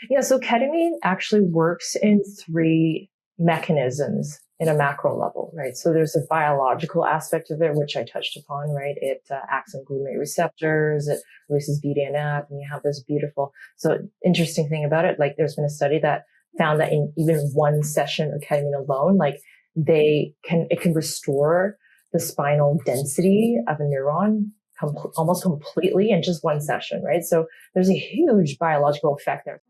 Yeah, so ketamine actually works in three mechanisms in a macro level, right? So there's a biological aspect of it, which I touched upon, right? It acts on glutamate receptors, it releases BDNF, and you have this beautiful, so interesting thing about it, like there's been a study that found that in even one session of ketamine alone, like it can restore the spinal density of a neuron almost completely in just one session, right? So there's a huge biological effect there.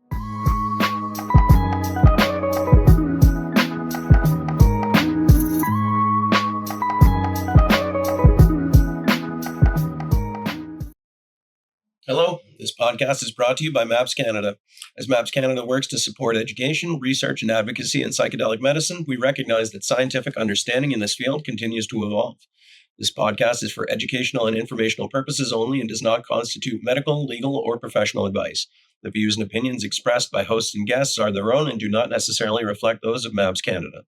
Hello, this podcast is brought to you by MAPS Canada. As MAPS Canada works to support education, research, and advocacy in psychedelic medicine, we recognize that scientific understanding in this field continues to evolve. This podcast is for educational and informational purposes only and does not constitute medical, legal, or professional advice. The views and opinions expressed by hosts and guests are their own and do not necessarily reflect those of MAPS Canada.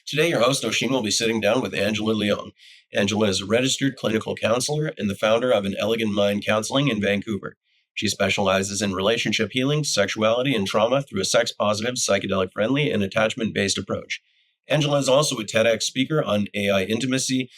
Today, your host, Osheen, will be sitting down with Angela Leong. Angela is a registered clinical counselor and the founder of An Elegant Mind Counselling in Vancouver. She specializes in relationship healing, sexuality, and trauma through a sex-positive, psychedelic-friendly, and attachment-based approach. Angela is also a TEDx speaker on AI intimacy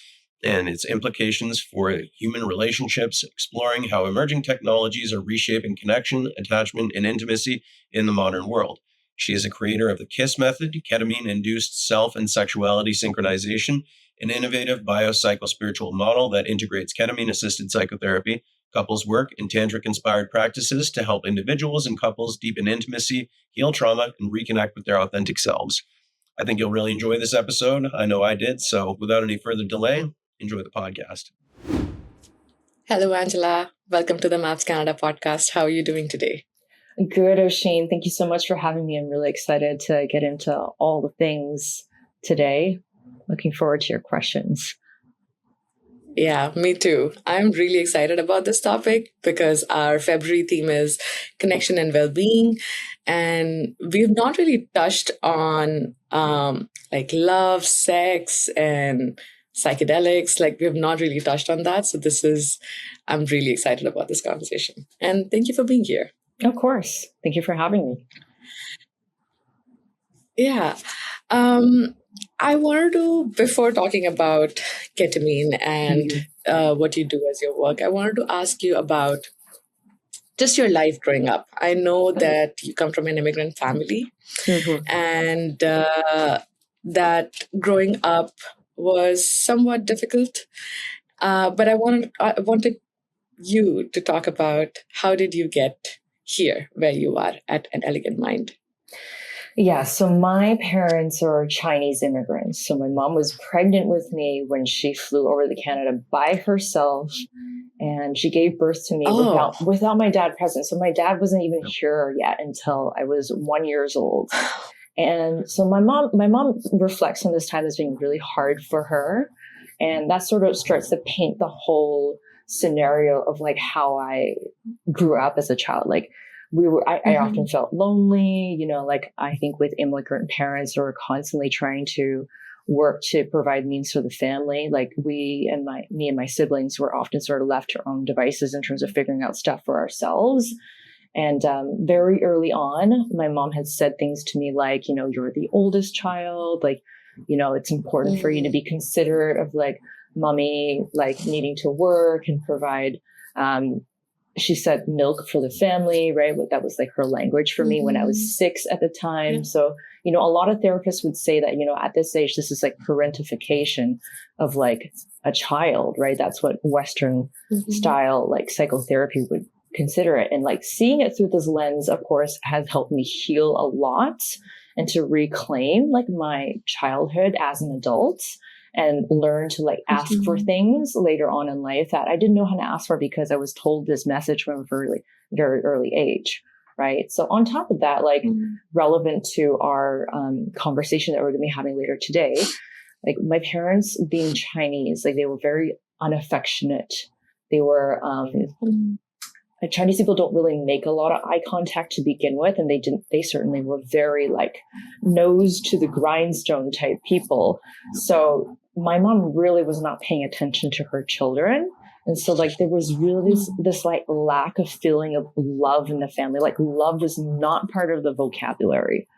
and its implications for human relationships, exploring how emerging technologies are reshaping connection, attachment, and intimacy in the modern world. She is a creator of the KISS method, ketamine-induced self and sexuality synchronization, an innovative biopsychospiritual model that integrates ketamine-assisted psychotherapy, couples work, and tantric-inspired practices to help individuals and couples deepen intimacy, heal trauma, and reconnect with their authentic selves. I think you'll really enjoy this episode. I know I did. So without any further delay, enjoy the podcast. Hello, Angela. Welcome to the MAPS Canada podcast. How are you doing today? Good, Osheen. Thank you so much for having me. I'm really excited to get into all the things today. Looking forward to your questions. Yeah, me too. I'm really excited about this topic because our February theme is Connection and Wellbeing. And we've not really touched on like love, sex, and psychedelics. Like we've not really touched on that. So I'm really excited about this conversation. And thank you for being here. Of course. Thank you for having me. Yeah. I wanted to, before talking about ketamine and what you do as your work, I wanted to ask you about just your life growing up. I know that you come from an immigrant family and that growing up was somewhat difficult. But I wanted you to talk about how did you get here where you are at An Elegant Mind? Yeah, so my parents are Chinese immigrants. So my mom was pregnant with me when she flew over to Canada by herself, and she gave birth to me without my dad present. So my dad wasn't even here yet until I was 1 year old. And so my mom reflects on this time as being really hard for her, and that sort of starts to paint the whole scenario of like how I grew up as a child. Like I often felt lonely, like I think with immigrant parents who are constantly trying to work to provide means for the family. Like me and my siblings were often sort of left to our own devices in terms of figuring out stuff for ourselves. And very early on, my mom had said things to me like, you're the oldest child, like, it's important for you to be considerate of like mommy, like needing to work and provide, she said milk for the family, right? That was like her language for me when I was 6 at the time. Yeah. So, a lot of therapists would say that, at this age, this is like parentification of like a child, right? That's what Western style, like psychotherapy would consider it. And like seeing it through this lens, of course, has helped me heal a lot and to reclaim like my childhood as an adult and learn to like ask for things later on in life that I didn't know how to ask for because I was told this message from a very, very early age. Right. So on top of that, like relevant to our conversation that we're going to be having later today, like my parents being Chinese, like they were very unaffectionate. They were, Chinese people don't really make a lot of eye contact to begin with. And they certainly were very like nose to the grindstone type people. So my mom really was not paying attention to her children. And so like there was really this like lack of feeling of love in the family. Like love was not part of the vocabulary.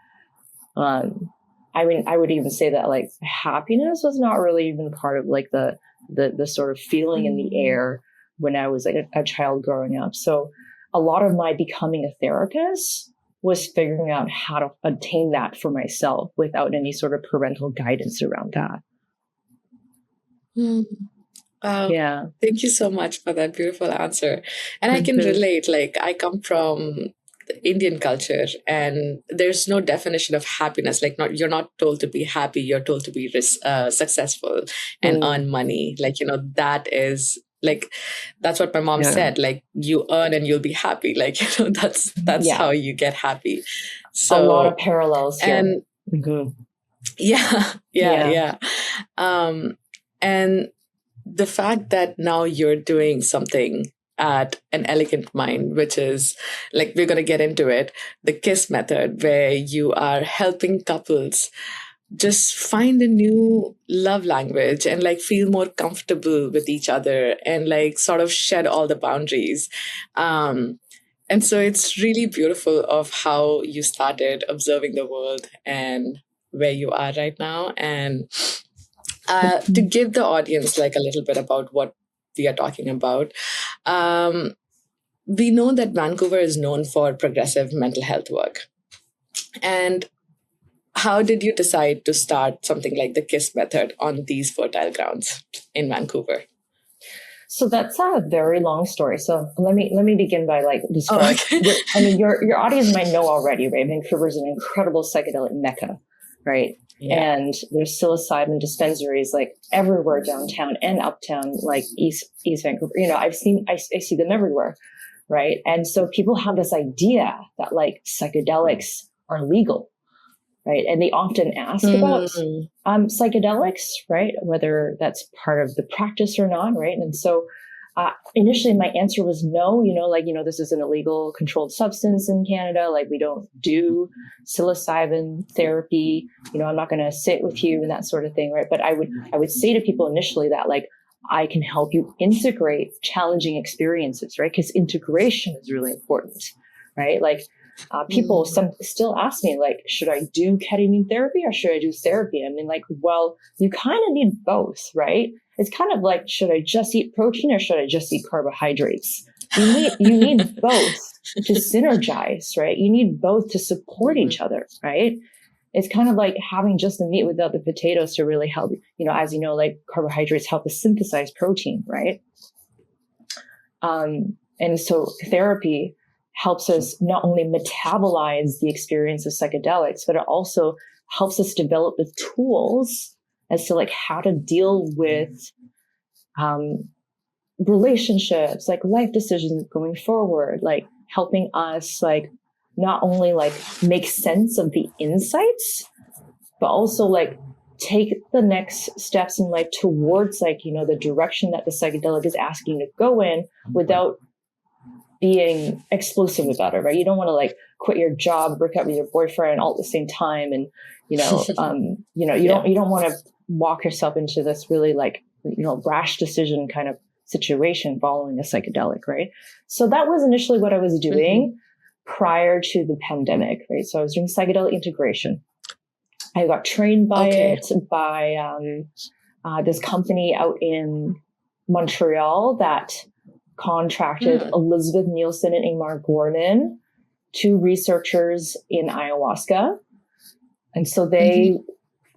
I mean, I would even say that like happiness was not really even part of like the sort of feeling in the air when I was like a child growing up. So a lot of my becoming a therapist was figuring out how to attain that for myself without any sort of parental guidance around that. Yeah. Thank you so much for that beautiful answer. And I can relate, like I come from Indian culture, and there's no definition of happiness. Like you're not told to be happy, you're told to be successful and earn money. Like, you know, that's what my mom said, like you earn and you'll be happy. Like, you know, that's how you get happy. So a lot of parallels here. And yeah. And the fact that now you're doing something at An Elegant Mind, which is like, we're going to get into it, the KISS method, where you are helping couples just find a new love language and like feel more comfortable with each other and like sort of shed all the boundaries. And so it's really beautiful of how you started observing the world and where you are right now. And to give the audience like a little bit about what we are talking about, we know that Vancouver is known for progressive mental health work. And how did you decide to start something like the KISS method on these fertile grounds in Vancouver? So that's a very long story. So let me begin by like describing. I mean, your audience might know already, right? Vancouver is an incredible psychedelic mecca, right? Yeah. And there's psilocybin dispensaries like everywhere downtown and uptown, like East Vancouver. You know, I see them everywhere, right? And so people have this idea that like psychedelics are legal, right? And they often ask about psychedelics, right? Whether that's part of the practice or not, right? And so initially my answer was no, this is an illegal controlled substance in Canada. Like we don't do psilocybin therapy. I'm not going to sit with you and that sort of thing, right? But I would say to people initially that like, I can help you integrate challenging experiences, right? Because integration is really important, right? Like people still ask me like, should I do ketamine therapy or should I do therapy? I mean, like, well, you kind of need both, right? It's kind of like, should I just eat protein or should I just eat carbohydrates? You need both to synergize, right? You need both to support each other, right? It's kind of like having just the meat without the potatoes to really help, as you know, like carbohydrates help us synthesize protein, right? And so therapy helps us not only metabolize the experience of psychedelics, but it also helps us develop the tools as to like how to deal with relationships, like life decisions going forward, like helping us like not only like make sense of the insights, but also like take the next steps in life towards like, the direction that the psychedelic is asking to go in without being explosive about it, right? You don't want to like quit your job, break up with your boyfriend all at the same time. And, you don't want to walk yourself into this really like, rash decision kind of situation following a psychedelic, right? So that was initially what I was doing prior to the pandemic, right? So I was doing psychedelic integration. I got trained by this company out in Montreal that contracted Elizabeth Nielsen and Ingmar Gorman, two researchers in ayahuasca. And so they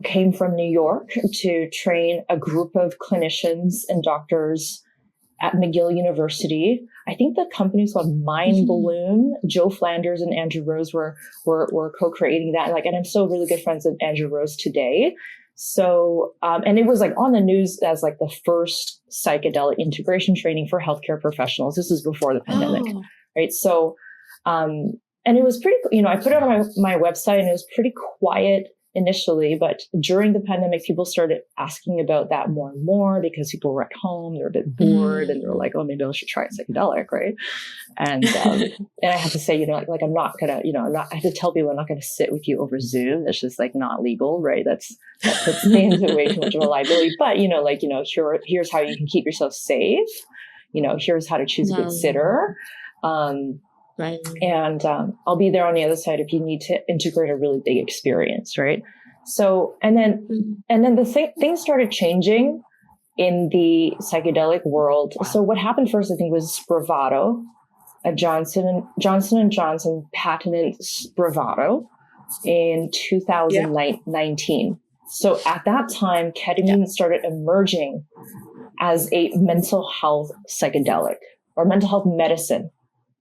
came from New York to train a group of clinicians and doctors at McGill University. I think the company was called Mind Bloom. Joe Flanders and Andrew Rose were co-creating that. And I'm still really good friends with Andrew Rose today. So, and it was like on the news as like the first psychedelic integration training for healthcare professionals. This is before the pandemic, right? So, and it was pretty, I put it on my website and it was pretty quiet initially, but during the pandemic, people started asking about that more and more because people were at home, they're a bit bored and they're like, oh, maybe I should try a psychedelic, right? And and I have to say, like I'm not gonna, I have to tell people I'm not gonna sit with you over Zoom. That's just like not legal, right? That puts me into way too much of a liability. But here's how you can keep yourself safe. here's how to choose a good sitter. Right. And I'll be there on the other side if you need to integrate a really big experience, right? So, and then things started changing in the psychedelic world. So what happened first, I think, was Spravato. Johnson & Johnson patented Spravato in 2019. So at that time, ketamine started emerging as a mental health psychedelic or mental health medicine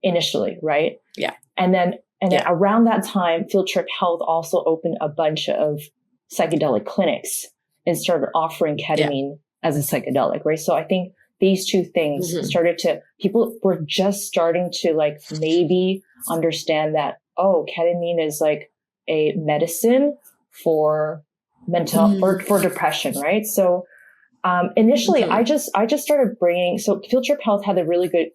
initially, right? Yeah. And then around that time, Field Trip Health also opened a bunch of psychedelic clinics and started offering ketamine as a psychedelic, right? So I think these two things people were just starting to like maybe understand that, ketamine is like a medicine for mental or for depression, right? So initially I just started bringing, so Field Trip Health had a really good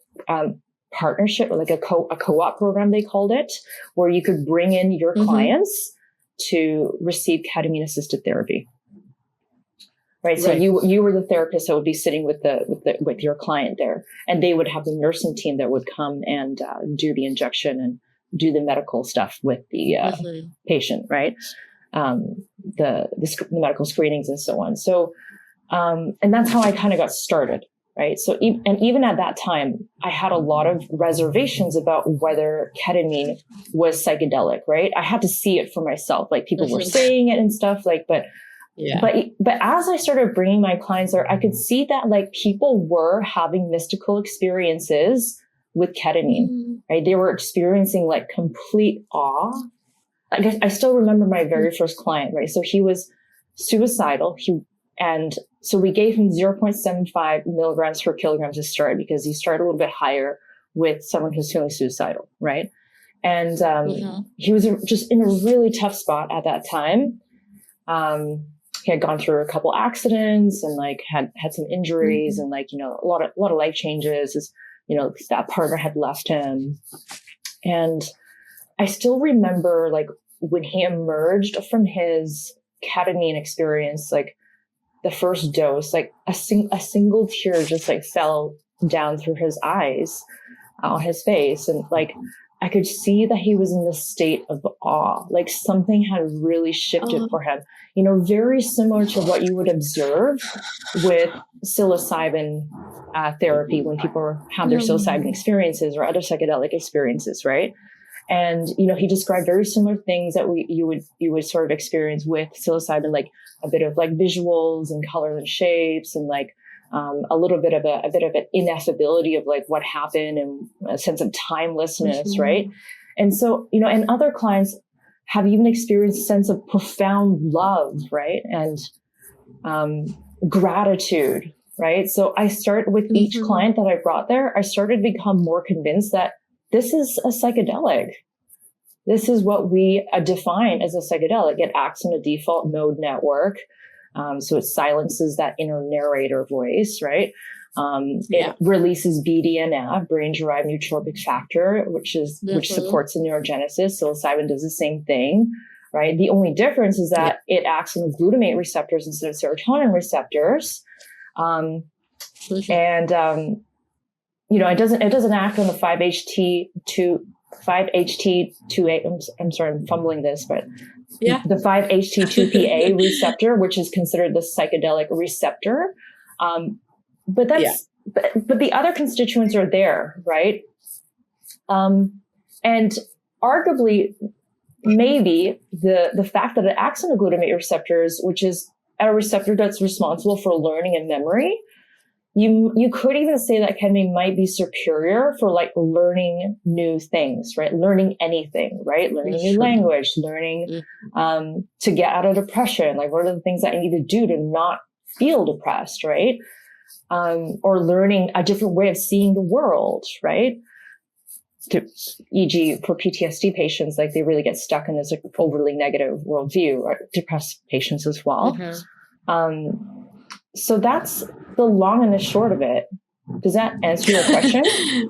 partnership, or like a co-op program, they called it, where you could bring in your clients to receive ketamine-assisted therapy. Right. So you were the therapist that would be sitting with your client there, and they would have the nursing team that would come and do the injection and do the medical stuff with the patient, right? The medical screenings and so on. So, and that's how I kind of got started, right? So, even at that time, I had a lot of reservations about whether ketamine was psychedelic, right? I had to see it for myself. Like people were saying it and stuff, like, but as I started bringing my clients there, I could see that like people were having mystical experiences with ketamine, right? They were experiencing like complete awe. I still remember my very first client, right? So he was suicidal. So we gave him 0.75 milligrams per kilogram to start, because he started a little bit higher with someone who's feeling suicidal, right? And he was just in a really tough spot at that time. He had gone through a couple accidents and like had some injuries and like, a lot of life changes. That partner had left him. And I still remember like when he emerged from his ketamine experience, like the first dose, like a single tear just like fell down through his eyes on his face. And like, I could see that he was in this state of awe, like something had really shifted for him, very similar to what you would observe with psilocybin therapy when people have their psilocybin experiences or other psychedelic experiences, right? And, he described very similar things that you would sort of experience with psilocybin, like a bit of like visuals and colors and shapes and like a little bit of an ineffability of like what happened and a sense of timelessness, right? And so, and other clients have even experienced a sense of profound love, right? And gratitude, right? So I start with each client that I brought there, I started to become more convinced that this is a psychedelic. This is what we define as a psychedelic. It acts on a default mode network. So it silences that inner narrator voice, right? It releases BDNF, brain-derived neurotrophic factor, which supports the neurogenesis. Psilocybin does the same thing, right? The only difference is that it acts on the glutamate receptors instead of serotonin receptors. It doesn't act on the 5-HT2A. I'm sorry, I'm fumbling this, but the 5-HT2PA receptor, which is considered the psychedelic receptor. But the other constituents are there, right? And arguably, maybe the fact that it acts on the glutamate receptors, which is a receptor that's responsible for learning and memory, you could even say that ketamine might be superior for like learning new things, right? Learning anything, right? Learning a new language, learning to get out of depression. Like, what are the things that I need to do to not feel depressed, right? Or learning a different way of seeing the world, right? E.g., for PTSD patients, like they really get stuck in this like overly negative worldview, or depressed patients as well. So that's the long and the short of it. Does that answer your question?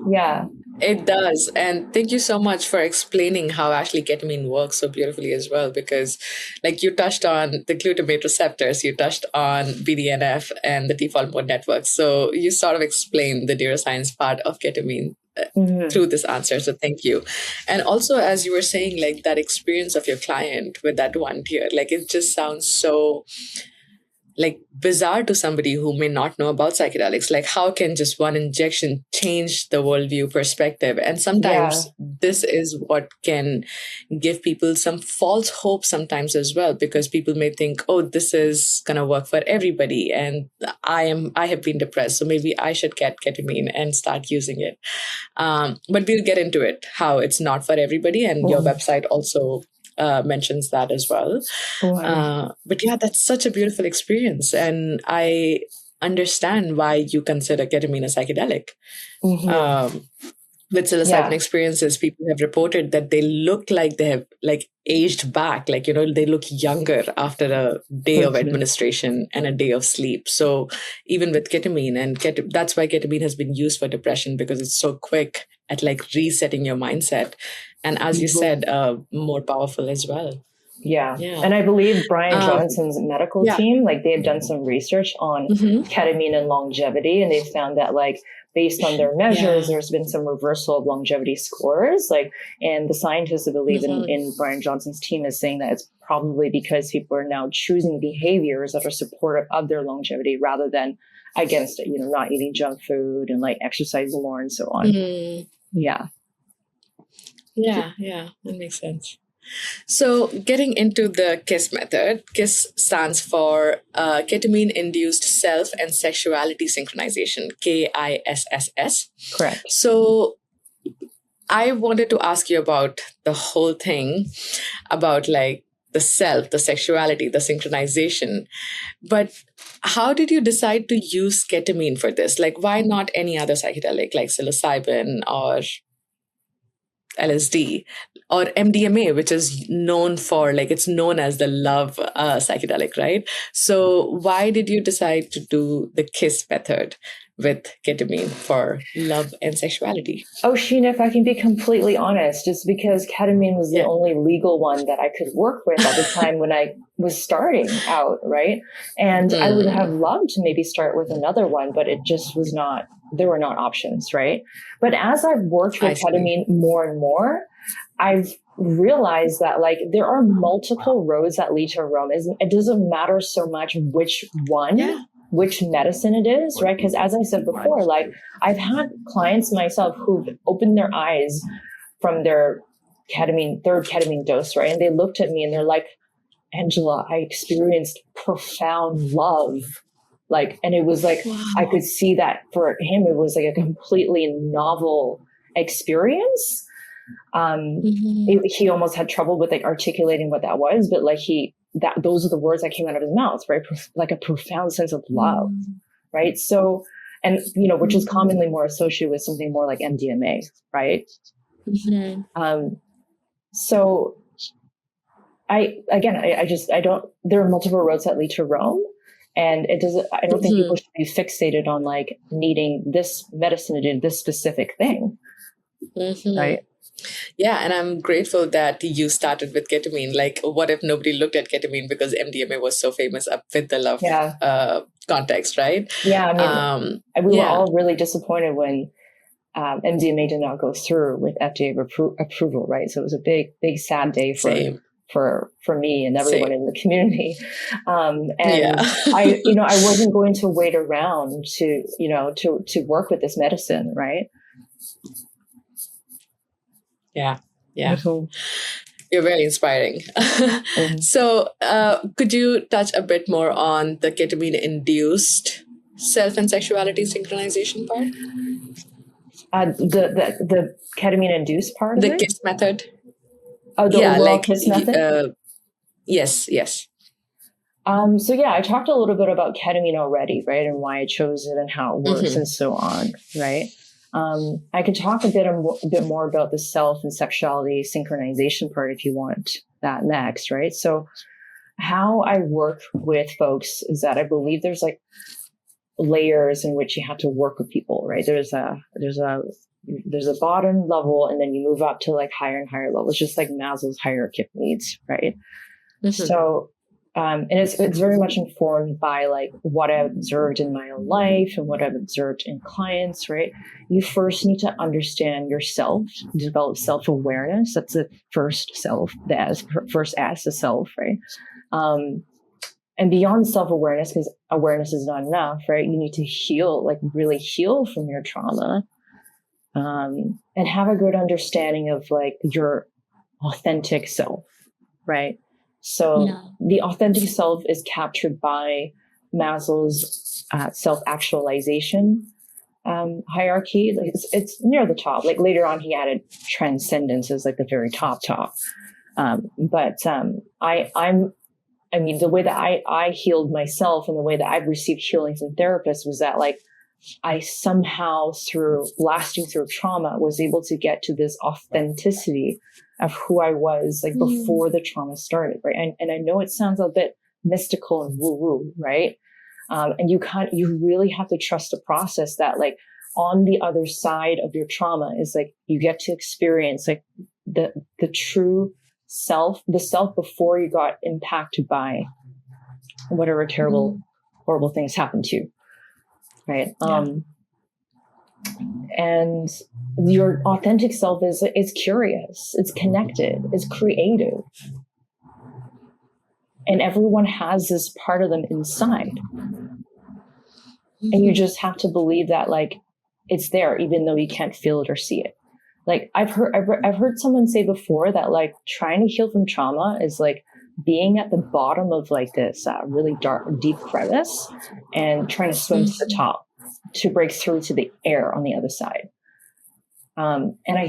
Yeah. It does. And thank you so much for explaining how actually ketamine works so beautifully as well, because like you touched on the glutamate receptors, you touched on BDNF and the default mode network. So you sort of explained the neuroscience part of ketamine Mhm. through this answer. So thank you. And also, as you were saying, like that experience of your client with that one tear, like it just sounds so like bizarre to somebody who may not know about psychedelics. Like how can just one injection change the worldview perspective? And Yeah. sometimes this is what can give people some false hope sometimes as well, because people may think, oh, this is gonna work for everybody, and I have been depressed, so maybe I should get ketamine and start using it. But we'll get into it, how it's not for everybody, and your Mhm. website also mentions that as well. Wonderful. But yeah, that's such a beautiful experience. And I understand why you consider ketamine a psychedelic. Mhm. Um, with psilocybin Yeah. experiences, people have reported that they look like they have like aged back, like, you know, they look younger after a day of Mhm. administration and a day of sleep. So even with ketamine and that's why ketamine has been used for depression, because it's so quick at like resetting your mindset. And as you Mhm. said, more powerful as well. Yeah. Yeah. And I believe Brian Um, Johnson's medical yeah. team, like they've done some research on Hmm. ketamine and longevity, and they found that like based on their measures, Yeah. there's been some reversal of longevity scores. Like, and the scientists who believe Hmm. in Brian Johnson's team is saying that it's probably because people are now choosing behaviors that are supportive of their longevity rather than against it, not eating junk food and like exercising more and so on. Mm. Yeah. Yeah, yeah, that makes sense. So, getting into the KISS method, KISS stands for ketamine induced self and sexuality synchronization, KISSS. Correct. So, I wanted to ask you about the whole thing about like the self, the sexuality, the synchronization. But how did you decide to use ketamine for this? Like, why not any other psychedelic like psilocybin or LSD or MDMA, which is known for like it's known as the love psychedelic, right? So why did you decide to do the KISS method with ketamine for love and sexuality? Osheen, if I can be completely honest, it's because ketamine was the Yeah. only legal one that I could work with at the time when I was starting out, right? And I would have Mm. loved to maybe start with another one, but it just was not, there were not options, right? But as I've worked I with see. ketamine more and more, I've realized that like there are multiple roads that lead to Rome. It doesn't matter so much which one, Yeah. which medicine it is, right? Because as I said before, like I've had clients myself who've opened their eyes from their third ketamine dose, right? And they looked at me and they're like, Angela, I experienced profound love. Like, and it was like, I Wow. could see that for him, it was like a completely novel experience. Mhm. He almost had trouble with like articulating what that was, but like those are the words that came out of his mouth, right? Like a profound sense of love, Mm. right? So, and which is Mhm. commonly more associated with something more like MDMA, right? Mhm. Um, so I don't, there are multiple roads that lead to Rome. And I don't think people Mhm. should be fixated on like needing this medicine to do this specific thing, Mhm. right? Yeah, and I'm grateful that you started with ketamine. Like, what if nobody looked at ketamine because MDMA was so famous up with the love Yeah. context, right? Yeah. I mean, we were Yeah, all really disappointed when MDMA did not go through with FDA approval, right? So it was a big, big sad day same, for me and everyone same. in the community. Yeah. And I wasn't going to wait around to work with this medicine, right? Yeah, yeah. Mhm. You're very inspiring. Mhm. So, could you touch a bit more on the ketamine induced self and sexuality synchronization part? The ketamine induced part of The it. KISS method? Oh, the Yeah, overall like, KISS method. yes, yes. So yeah, I talked a little bit about ketamine already, right? And why I chose it and how it works Hmm. and so on, right? I could talk a bit more about the self and sexuality synchronization part if you want that next, right? So how I work with folks is that I believe there's like layers in which you have to work with people, right? There's a there's a bottom level, and then you move up to like higher and higher levels, just like Maslow's hierarchy of needs, right? So, and it's very much informed by like what I've observed in my own life and what I've observed in clients, right? You first need to understand yourself, develop self-awareness. That's the first self, first S, the self, right? And beyond self-awareness, because awareness is not enough, right? You need to heal, like really heal from your trauma, and have a good understanding of like your authentic self, right? So the authentic self is captured by Maslow's self-actualization hierarchy. Like it's near the top. Like later on, he added transcendence as like the very top. I mean, the way that I healed myself and the way that I've received healing from therapists was that like I somehow through blasting through trauma was able to get to this authenticity of who I was like before the trauma started, right? And I know it sounds a bit mystical and woo-woo, right? And you really have to trust the process that like on the other side of your trauma is like you get to experience like the true self, the self before you got impacted by whatever terrible, horrible things happened to you, right? And your authentic self is curious, it's connected, it's creative. And everyone has this part of them inside. And you just have to believe that like it's there, even though you can't feel it or see it. Like I've heard someone say before that like trying to heal from trauma is like being at the bottom of like this really dark, deep crevice and trying to swim to the top to break through to the air on the other side. And I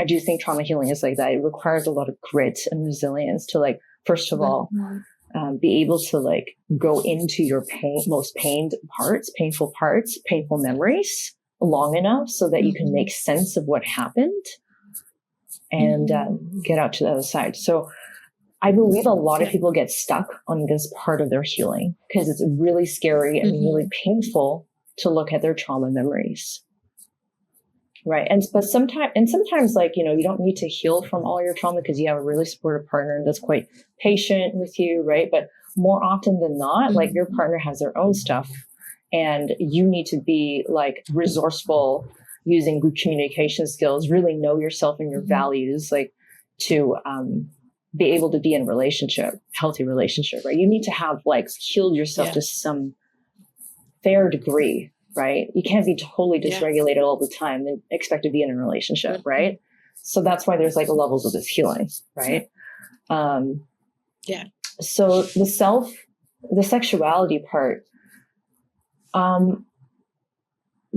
do think trauma healing is like that. It requires a lot of grit and resilience to like, first of all, be able to like go into your most painful parts, painful memories long enough so that you can make sense of what happened and get out to the other side. So I believe a lot of people get stuck on this part of their healing because it's really scary and really painful to look at their trauma memories. Right. But sometimes like, you know, you don't need to heal from all your trauma because you have a really supportive partner that's quite patient with you. Right. But more often than not, like your partner has their own stuff and you need to be like resourceful using good communication skills, really know yourself and your values, like to, be able to be in a relationship, healthy relationship, right? You need to have like healed yourself to some fair degree, right? You can't be totally dysregulated all the time and expect to be in a relationship, right? So that's why there's like levels of this healing, right? So the sexuality part,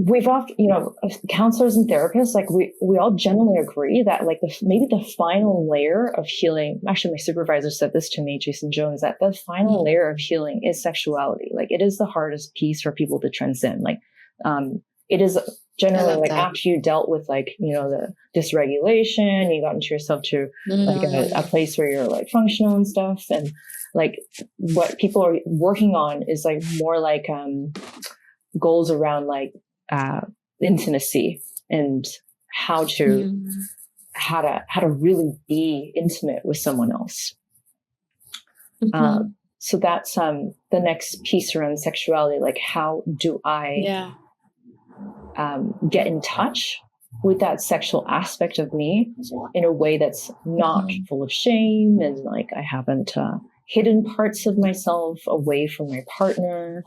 we've often, you know, counselors and therapists, like we all generally agree that like maybe the final layer of healing, actually my supervisor said this to me, Jason Jones, that the final layer of healing is sexuality. Like it is the hardest piece for people to transcend. Like, it is generally like after you dealt with like, you know, the dysregulation, you got into yourself to like a place where you're like functional and stuff. And like what people are working on is like more like, goals around like, intimacy and how to really be intimate with someone else. So that's the next piece around sexuality. Like, how do I get in touch with that sexual aspect of me in a way that's not full of shame and like I haven't hidden parts of myself away from my partner.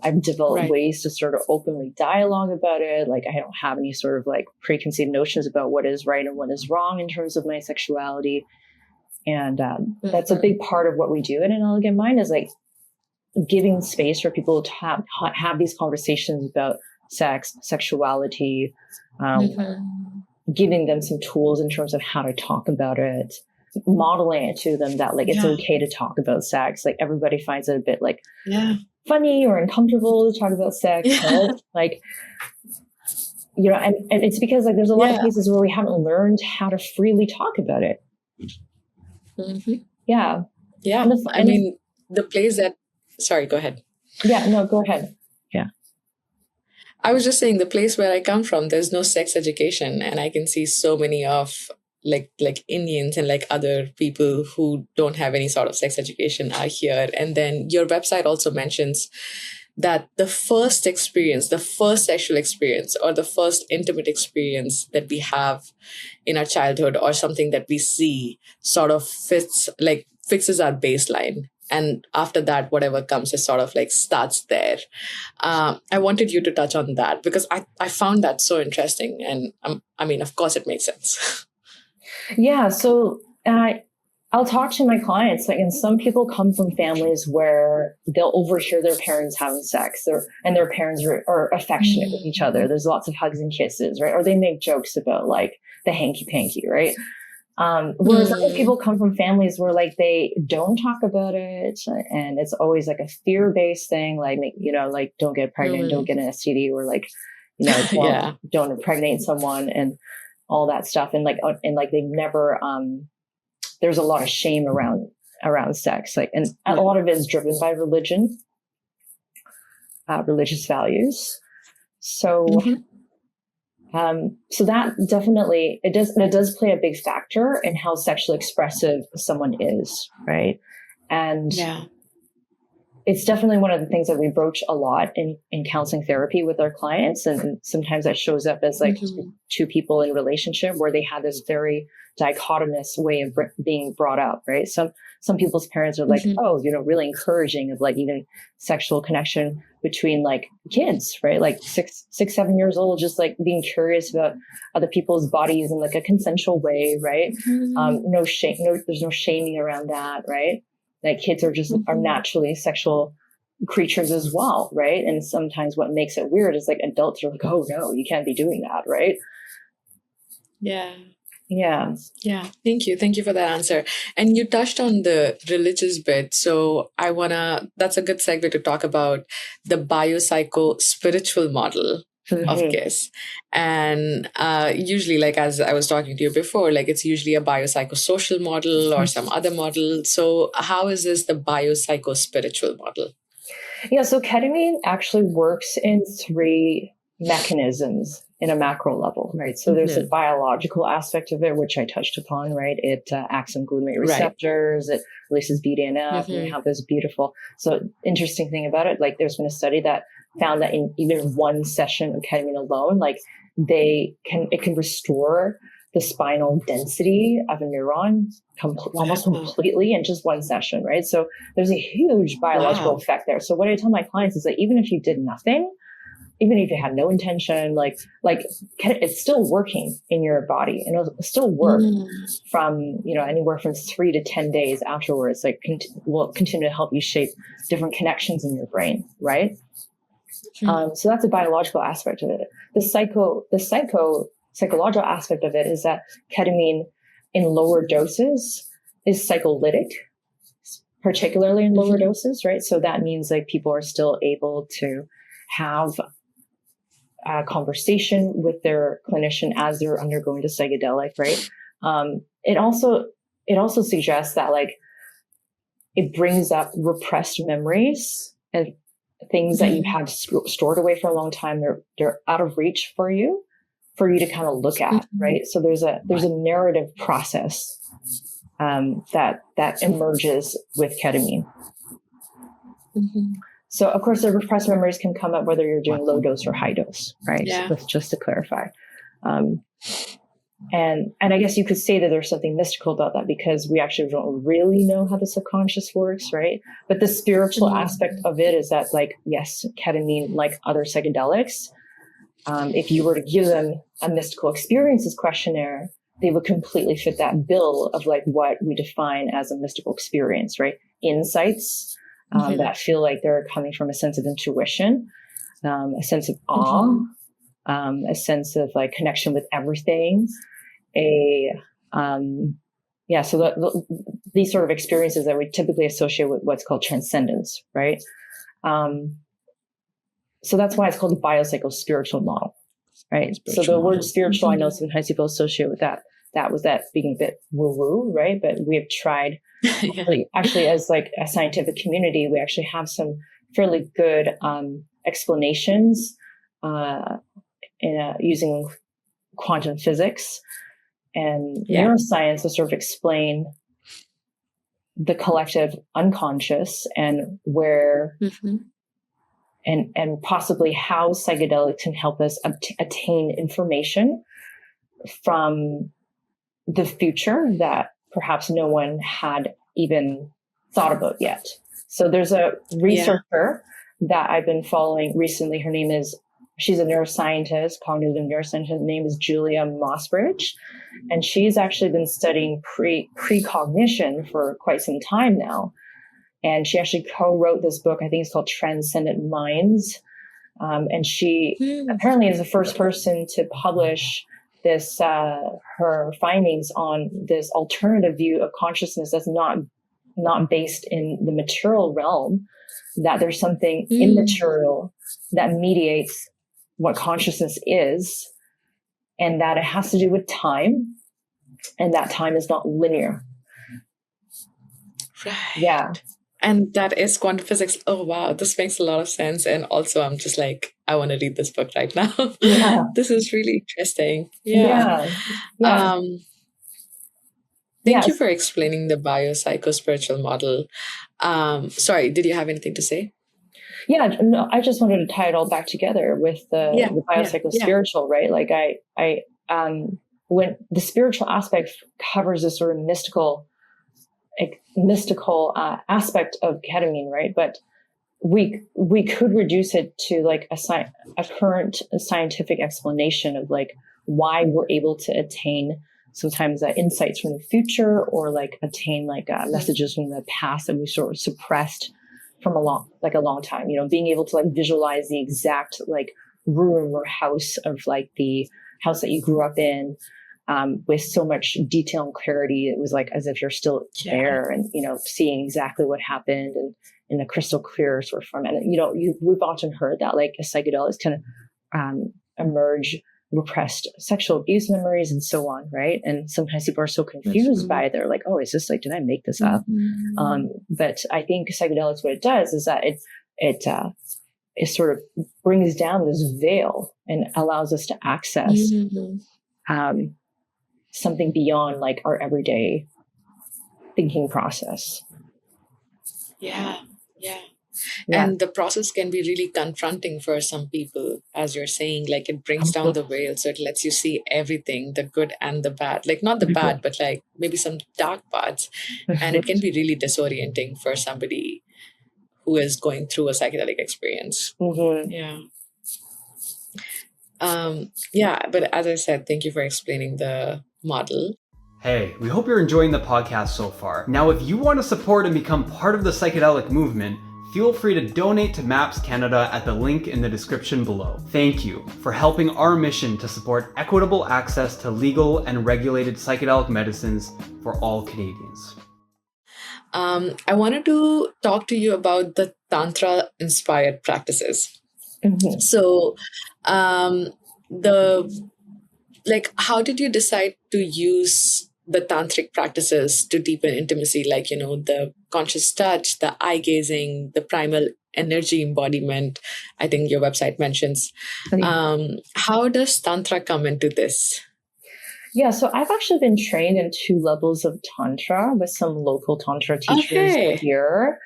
I've developed ways to sort of openly dialogue about it. Like I don't have any sort of like preconceived notions about what is right and what is wrong in terms of my sexuality. And that's a big part of what we do in An Elegant Mind is like giving space for people to have these conversations about sex, sexuality, giving them some tools in terms of how to talk about it, modeling it to them that like it's okay to talk about sex. Like everybody finds it a bit like funny or uncomfortable to talk about sex. Right? Like, you know, and it's because like there's a lot of cases where we haven't learned how to freely talk about it. Yeah. I mean, the place that, sorry, go ahead. Yeah, no, go ahead. Yeah. I was just saying the place where I come from, there's no sex education, and I can see so many of like Indians and like other people who don't have any sort of sex education are here. And then your website also mentions that the first experience, the first sexual experience, or the first intimate experience that we have in our childhood, or something that we see, sort of fixes our baseline. And after that, whatever comes is sort of like starts there. I wanted you to touch on that because I found that so interesting. And I mean, of course, it makes sense. Yeah. So I'll talk to my clients, like, and some people come from families where they'll overhear their parents having sex, and their parents are affectionate with each other. There's lots of hugs and kisses, right? Or they make jokes about like the hanky panky, right? Whereas other people come from families where like they don't talk about it, and it's always like a fear-based thing, like, you know, like don't get pregnant, don't get an STD, or like, you know, don't impregnate someone, and all that stuff, and like they've never there's a lot of shame around sex, like, and a lot of it is driven by religion, religious values. So. So that definitely, it does play a big factor in how sexually expressive someone is, right? And it's definitely one of the things that we broach a lot in counseling therapy with our clients. And sometimes that shows up as like two people in a relationship where they have this very dichotomous way of being brought up, right? Some people's parents are like, oh, you know, really encouraging of like even sexual connection between like kids, right? Like 6-7 years old, just like being curious about other people's bodies in like a consensual way, right? No shame, there's no shaming around that, right? Like kids are just are naturally sexual creatures as well, right? And sometimes what makes it weird is like adults are like, oh no, you can't be doing that, right? Yeah. Thank you for that answer. And you touched on the religious bit, so that's a good segue to talk about the biopsycho spiritual model of KISS. And usually, like as I was talking to you before, like it's usually a biopsychosocial model or some other model. So how is this the biopsycho spiritual model? Yeah, so ketamine actually works in 3 mechanisms in a macro level, right? So there's a biological aspect of it, which I touched upon, right? It acts on glutamate receptors, it releases BDNF, and you have this beautiful. So interesting thing about it, like there's been a study that found that in even one session of ketamine alone, like it can restore the spinal density of a neuron almost completely in just one session, right? So there's a huge biological effect there. So what I tell my clients is that even if you did nothing, even if you had no intention, like it's still working in your body, and it'll still work from, you know, anywhere from 3 to 10 days afterwards. Like will continue to help you shape different connections in your brain, right? So that's a biological aspect of it. The psychological aspect of it is that ketamine in lower doses is psycholytic, particularly in lower doses, right? So that means like people are still able to have a conversation with their clinician as they're undergoing the psychedelic, right? It also suggests that like it brings up repressed memories and things that you've had stored away for a long time. They're out of reach for you to kind of look at, right? So there's a narrative process that emerges with ketamine. So, of course, the repressed memories can come up whether you're doing low dose or high dose, right? Yeah. So just to clarify. And I guess you could say that there's something mystical about that because we actually don't really know how the subconscious works, right? But the spiritual aspect of it is that, like, yes, ketamine, like other psychedelics, if you were to give them a mystical experiences questionnaire, they would completely fit that bill of like what we define as a mystical experience, right? Insights that feel like they're coming from a sense of intuition, a sense of awe, a sense of like connection with everything. So these sort of experiences that we typically associate with what's called transcendence, right? So that's why it's called the biopsycho spiritual model, right? So the word spiritual, I know sometimes people associate with that being a bit woo-woo, right? But we have tried, actually, as like a scientific community, we actually have some fairly good explanations using quantum physics and neuroscience to sort of explain the collective unconscious and where and possibly how psychedelics can help us attain information from the future that perhaps no one had even thought about yet. So there's a researcher that I've been following recently. She's a neuroscientist, cognitive neuroscientist. Her name is Julia Mossbridge. And she's actually been studying precognition for quite some time now. And she actually co-wrote this book, I think it's called Transcendent Minds. And she apparently is the first person to publish this, her findings on this alternative view of consciousness that's not based in the material realm, that there's something immaterial that mediates what consciousness is, and that it has to do with time, and that time is not linear. Right. Yeah. And that is quantum physics. Oh, wow. This makes a lot of sense. And also, I'm just like, I want to read this book right now. Yeah. This is really interesting. Yeah. Thank you for explaining the biopsychospiritual model. Sorry, did you have anything to say? Yeah, no, I just wanted to tie it all back together with the biopsychospiritual, right? Like when the spiritual aspect covers this sort of mystical aspect of ketamine, right? But we could reduce it to like a current scientific explanation of like why we're able to attain sometimes insights from the future, or like attain like messages from the past that we sort of suppressed from a long time, being able to like visualize the exact like room or house of like the house that you grew up in, with so much detail and clarity. It was like as if you're still there, and seeing exactly what happened, and in a crystal clear sort of format. And we've often heard that like psychedelics can emerge repressed sexual abuse memories and so on, right? And sometimes people are so confused by it. They're like, oh, is this like, did I make this up? But I think psychedelics, what it does is that it sort of brings down this veil and allows us to access something beyond like our everyday thinking process. Yeah. And the process can be really confronting for some people, as you're saying, like it brings down the veil. So it lets you see everything, the good and the bad, like not the bad, but like maybe some dark parts. And it can be really disorienting for somebody who is going through a psychedelic experience. But as I said, thank you for explaining the model. Hey, we hope you're enjoying the podcast so far. Now, if you want to support and become part of the psychedelic movement, feel free to donate to MAPS Canada at the link in the description below. Thank you for helping our mission to support equitable access to legal and regulated psychedelic medicines for all Canadians. I wanted to talk to you about the Tantra-inspired practices. So, how did you decide to use the tantric practices to deepen intimacy, like, the conscious touch, the eye gazing, the primal energy embodiment, I think your website mentions. How does Tantra come into this? Yeah, so I've actually been trained in 2 levels of Tantra with some local Tantra teachers here,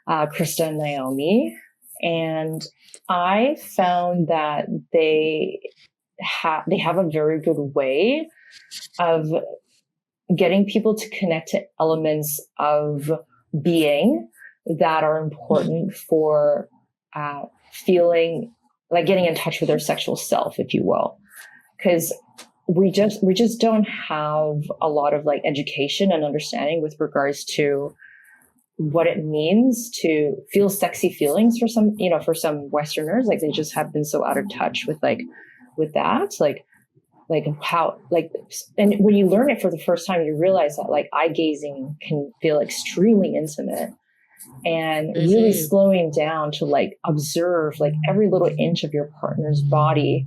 Krista and Naomi. And I found that they have a very good way of getting people to connect to elements of being that are important for feeling like getting in touch with their sexual self, if you will. Because we just don't have a lot of like education and understanding with regards to what it means to feel sexy feelings for some Westerners. Like they just have been so out of touch with that. Like how, like, and when you learn it for the first time, you realize that like eye gazing can feel extremely intimate, and really slowing down to like observe like every little inch of your partner's body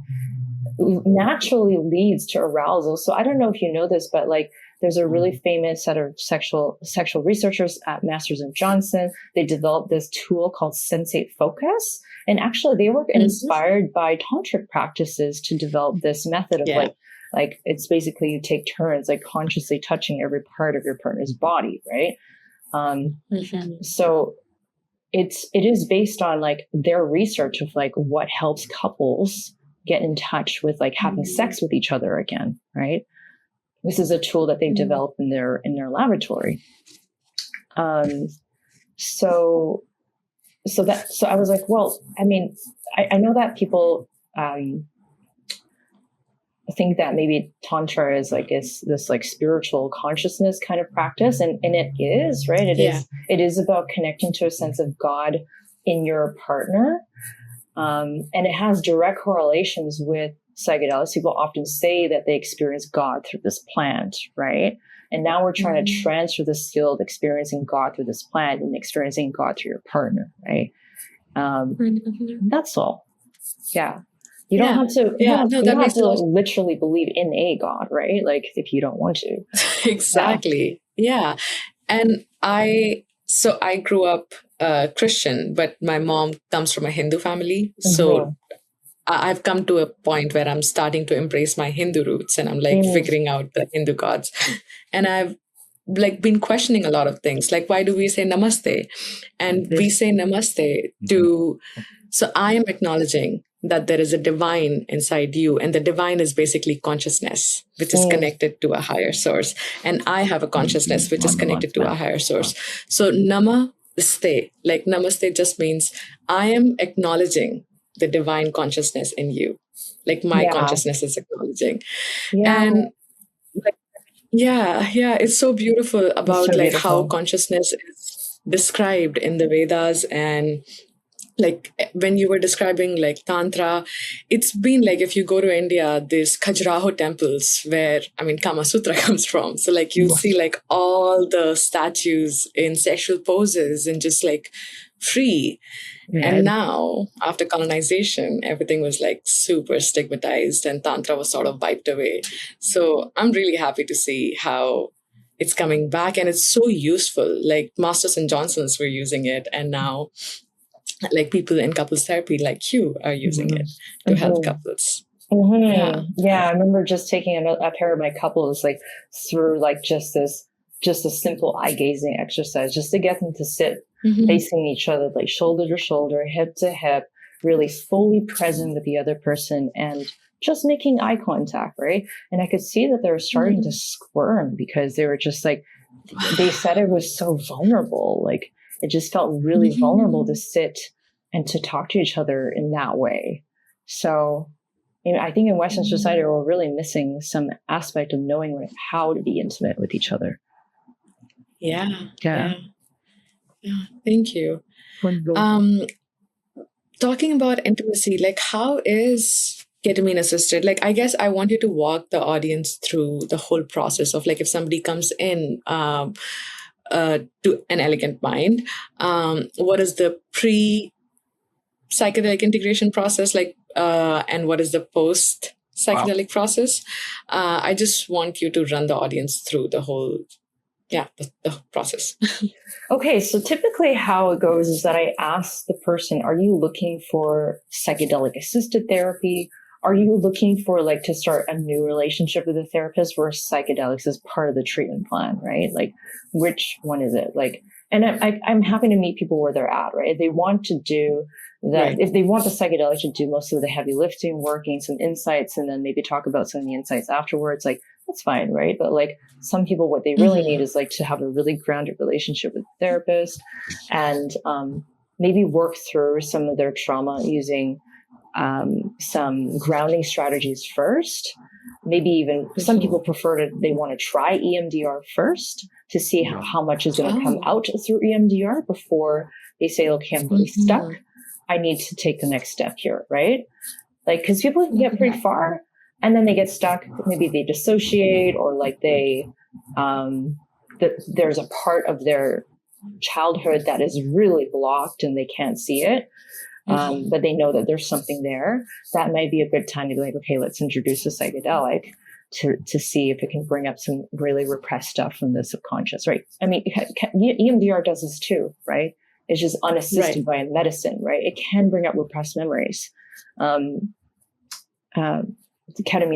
naturally leads to arousal. So I don't know if you know this, but like there's a really famous set of sexual researchers at Masters and Johnson. They developed this tool called sensate focus. And actually they were inspired by tantric practices to develop this method of like it's basically you take turns like consciously touching every part of your partner's body, right? So it is based on like their research of like what helps couples get in touch with like having sex with each other again, right? This is a tool that they've developed in their laboratory. So I was like, well, I mean, I know that people think that maybe Tantra is this like spiritual consciousness kind of practice. And it is, right? It is about connecting to a sense of God in your partner. And it has direct correlations with psychedelics. People often say that they experience God through this plant, right? And now we're trying to transfer the skill of experiencing God through this plant and experiencing God through your partner, right? That's all. Yeah. You don't have to, you don't have to literally believe in a God, right? Like if you don't want to. Exactly. Yeah. And I grew up Christian, but my mom comes from a Hindu family. So I've come to a point where I'm starting to embrace my Hindu roots and I'm like figuring out the Hindu gods. And I've like been questioning a lot of things. Like, why do we say namaste? And we say namaste so I am acknowledging that there is a divine inside you. And the divine is basically consciousness, which is connected to a higher source. And I have a consciousness, which is connected to a higher source. So namaste, like namaste just means I am acknowledging the divine consciousness in you. Like my consciousness is acknowledging. Yeah. And like, it's so beautiful about how consciousness is described in the Vedas. And like when you were describing like Tantra, it's been like if you go to India, there's Khajuraho temples where, Kama Sutra comes from. So like you see like all the statues in sexual poses and just like free. Yeah. And now after colonization, everything was like super stigmatized and Tantra was sort of wiped away. So I'm really happy to see how it's coming back and it's so useful. Like Masters and Johnsons were using it and now like people in couples therapy like you are using it to help couples. Yeah, I remember just taking a pair of my couples like through like just a simple eye gazing exercise just to get them to sit facing each other, like shoulder to shoulder, hip to hip, really fully present with the other person and just making eye contact, right? And I could see that they were starting to squirm because they were just like, they said it was so vulnerable. Like it just felt really vulnerable to sit and to talk to each other in that way. So, I think in Western society, we're really missing some aspect of knowing how to be intimate with each other. Yeah. Thank you. Talking about intimacy, like how is ketamine-assisted? Like, I guess I want you to walk the audience through the whole process of like if somebody comes in to An Elegant Mind, what is the pre-psychedelic integration process like, and what is the post-psychedelic process? I just want you to run the audience through the whole the process. Okay, so typically how it goes is that I ask the person, are you looking for psychedelic assisted therapy? Are you looking for like to start a new relationship with a therapist where psychedelics is part of the treatment plan, right? Like which one is it? Like, and I'm happy to meet people where they're at, right? If they want to do that, if they want the psychedelic to do most of the heavy lifting, working some insights, and then maybe talk about some of the insights afterwards, like that's fine, right? But like some people, what they really need is like to have a really grounded relationship with the therapist and maybe work through some of their trauma using some grounding strategies first. Maybe even some people they want to try EMDR first to see how much is going to come out through EMDR before they say, okay, I'm really stuck. I need to take the next step here, right? Like, because people can get pretty far and then they get stuck. Maybe they dissociate or like there's a part of their childhood that is really blocked and they can't see it. But they know that there's something there. That might be a good time to be like, okay, let's introduce a psychedelic to see if it can bring up some really repressed stuff from the subconscious, right? I mean, EMDR does this too, right? It's just unassisted by medicine, right? It can bring up repressed memories. Ketamine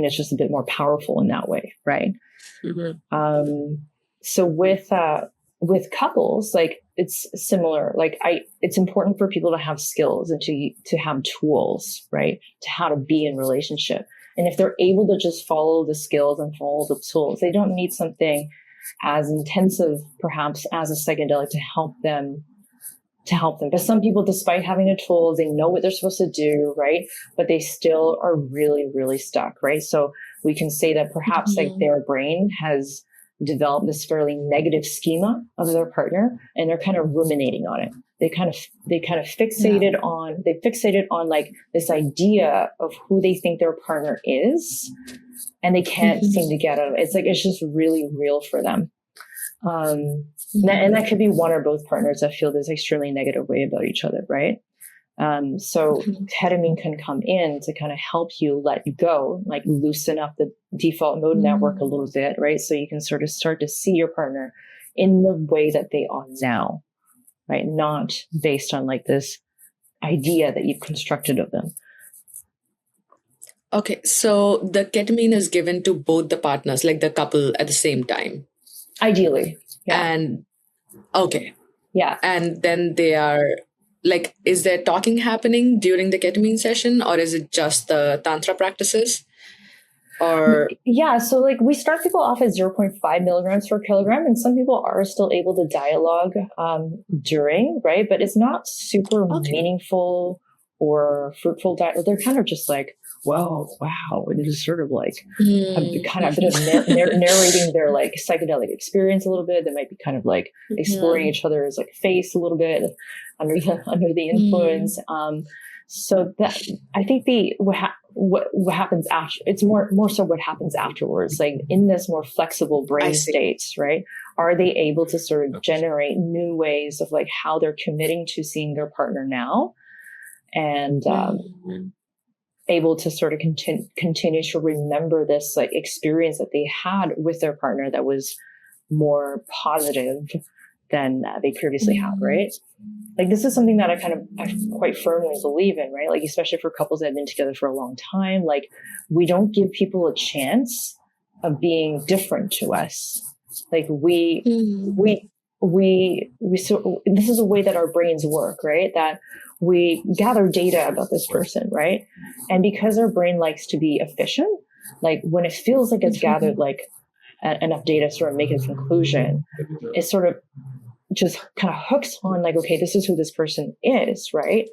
is just a bit more powerful in that way, right? So with couples, like it's similar. Like it's important for people to have skills and to have tools, right? To how to be in relationship. And if they're able to just follow the skills and follow the tools, they don't need something as intensive, perhaps, as a psychedelic to help them. But some people, despite having the tools, they know what they're supposed to do, right? But they still are really, really stuck, right? So we can say that perhaps like their brain has developed this fairly negative schema of their partner, and they're kind of ruminating on it. They kind of fixated on like this idea of who they think their partner is, and they can't seem to get out of it. It's like, it's just really real for them. And that could be one or both partners that feel this extremely negative way about each other, right? So ketamine can come in to kind of help you let go, like loosen up the default mode network a little bit, right? So you can sort of start to see your partner in the way that they are now, right? Not based on like this idea that you've constructed of them. Okay, so the ketamine is given to both the partners, like the couple at the same time. Ideally. Yeah. And okay. Yeah. And then they are like, is there talking happening during the ketamine session, or is it just the tantra practices? Or yeah, so like we start people off at 0.5 milligrams per kilogram, and some people are still able to dialogue during, right? But it's not super meaningful or fruitful. They're kind of just like, whoa, wow. And it's sort of like kind of narrating their like psychedelic experience a little bit. They might be kind of like exploring each other's like face a little bit under the influence. So that I think what happens after, it's more so what happens afterwards, like in this more flexible brain states, right? Are they able to sort of generate new ways of like how they're committing to seeing their partner now, and able to sort of continue to remember this like experience that they had with their partner that was more positive than they previously had, right? Like this is something that I quite firmly believe in, right? Like especially for couples that have been together for a long time, like we don't give people a chance of being different to us. Like we so this is a way that our brains work, right? That we gather data about this person, right? And because our brain likes to be efficient, like when it feels like it's gathered like enough data to sort of make a conclusion, it sort of just kind of hooks on like, okay, this is who this person is, right?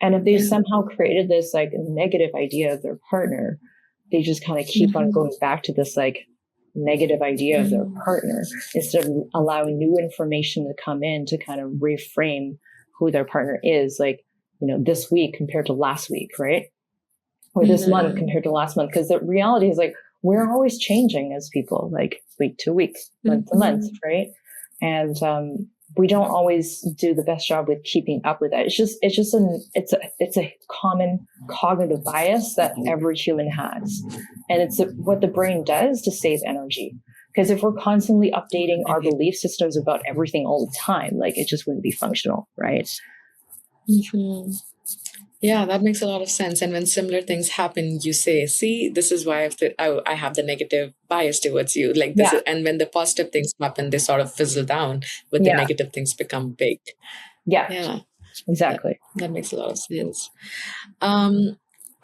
And if they somehow created this like negative idea of their partner, they just kind of keep on going back to this like negative idea of their partner instead of allowing new information to come in to kind of reframe who their partner is, like, you know, this week compared to last week, right? Or this month compared to last month. Because the reality is like, we're always changing as people, like week to week, month to month, right? And we don't always do the best job with keeping up with that. It's a common cognitive bias that every human has. And it's what the brain does to save energy. Because if we're constantly updating our belief systems about everything all the time, like it just wouldn't be functional, right? Yeah, that makes a lot of sense. And when similar things happen, you say, see, this is why I have the negative bias towards you. Like this and when the positive things happen, they sort of fizzle down, but the negative things become big. Yeah, exactly. That makes a lot of sense.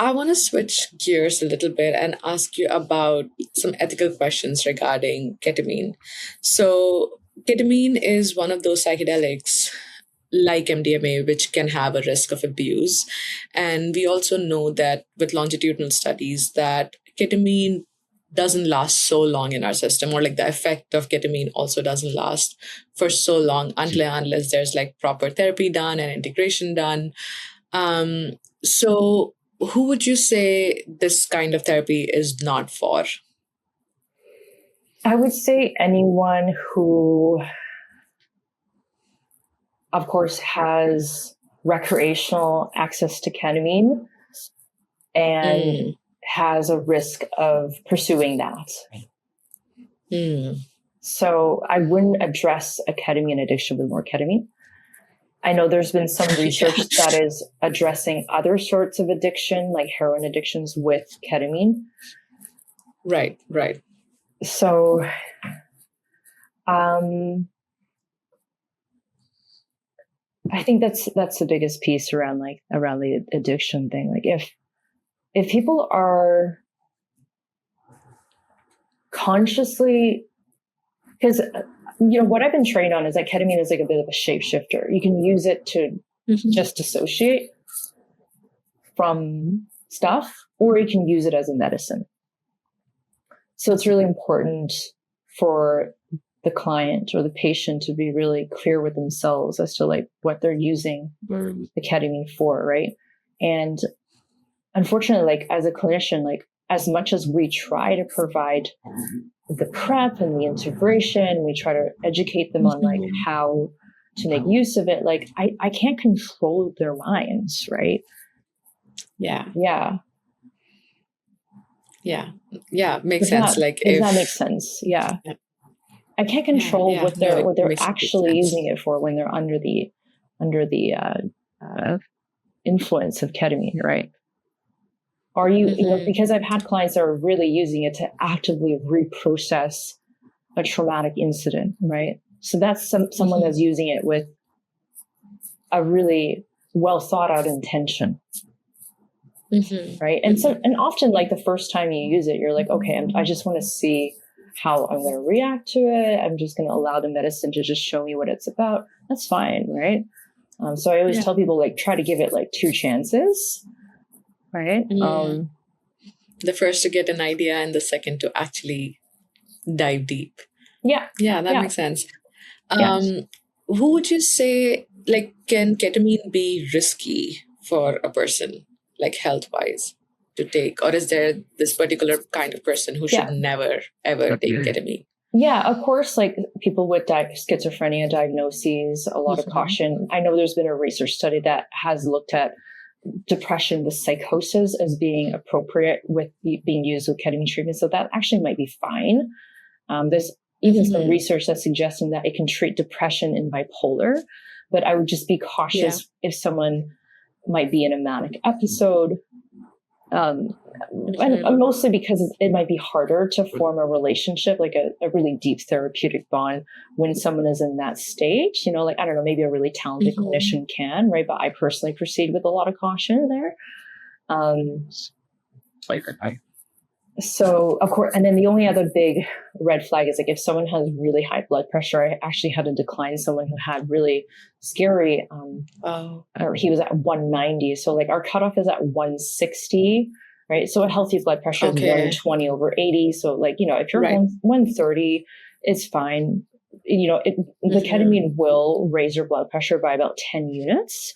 I want to switch gears a little bit and ask you about some ethical questions regarding ketamine. So ketamine is one of those psychedelics like MDMA, which can have a risk of abuse. And we also know that with longitudinal studies that ketamine doesn't last so long in our system, or like the effect of ketamine also doesn't last for so long unless there's like proper therapy done and integration done. So who would you say this kind of therapy is not for? I would say anyone who, of course, has recreational access to ketamine and has a risk of pursuing that. So I wouldn't address a ketamine addiction with more ketamine. I know there's been some research that is addressing other sorts of addiction, like heroin addictions with ketamine. Right. So, I think that's the biggest piece around the addiction thing. Like if people are consciously, because what I've been trained on is that ketamine is like a bit of a shapeshifter. You can use it to just dissociate from stuff, or you can use it as a medicine. So it's really important for the client or the patient to be really clear with themselves as to like what they're using the ketamine for, right? And unfortunately, like as a clinician, like as much as we try to provide the prep and the integration, we try to educate them on like how to make use of it. Like I can't control their minds, right? Yeah. Makes sense. Does that make sense? Yeah. I can't control what they're actually using it for when they're under the influence of ketamine, right? Are you, because I've had clients that are really using it to actively reprocess a traumatic incident, right? So that's someone that's using it with a really well thought out intention, right? And often, like the first time you use it, you're like, okay, I just want to see how I'm going to react to it. I'm just going to allow the medicine to just show me what it's about. That's fine, right? So I always tell people like try to give it like 2 chances. Right. The first to get an idea and the second to actually dive deep. Yeah, that makes sense. Who would you say, like, can ketamine be risky for a person, like health-wise, to take? Or is there this particular kind of person who should never, ever take ketamine? Yeah, of course, like people with schizophrenia diagnoses, a lot of caution. I know there's been a research study that has looked at depression with psychosis as being appropriate with being used with ketamine treatment. So that actually might be fine. There's even some research that's suggesting that it can treat depression in bipolar, but I would just be cautious if someone might be in a manic episode. And mostly because it might be harder to form a relationship, like a really deep therapeutic bond when someone is in that stage, like, I don't know, maybe a really talented clinician can, right? But I personally proceed with a lot of caution there. So of course, and then the only other big red flag is like if someone has really high blood pressure. I actually had to decline someone who had really scary, or he was at 190. So like our cutoff is at 160, right? So a healthy blood pressure is 120 over 80. So like, if you're 130, it's fine. The ketamine will raise your blood pressure by about 10 units.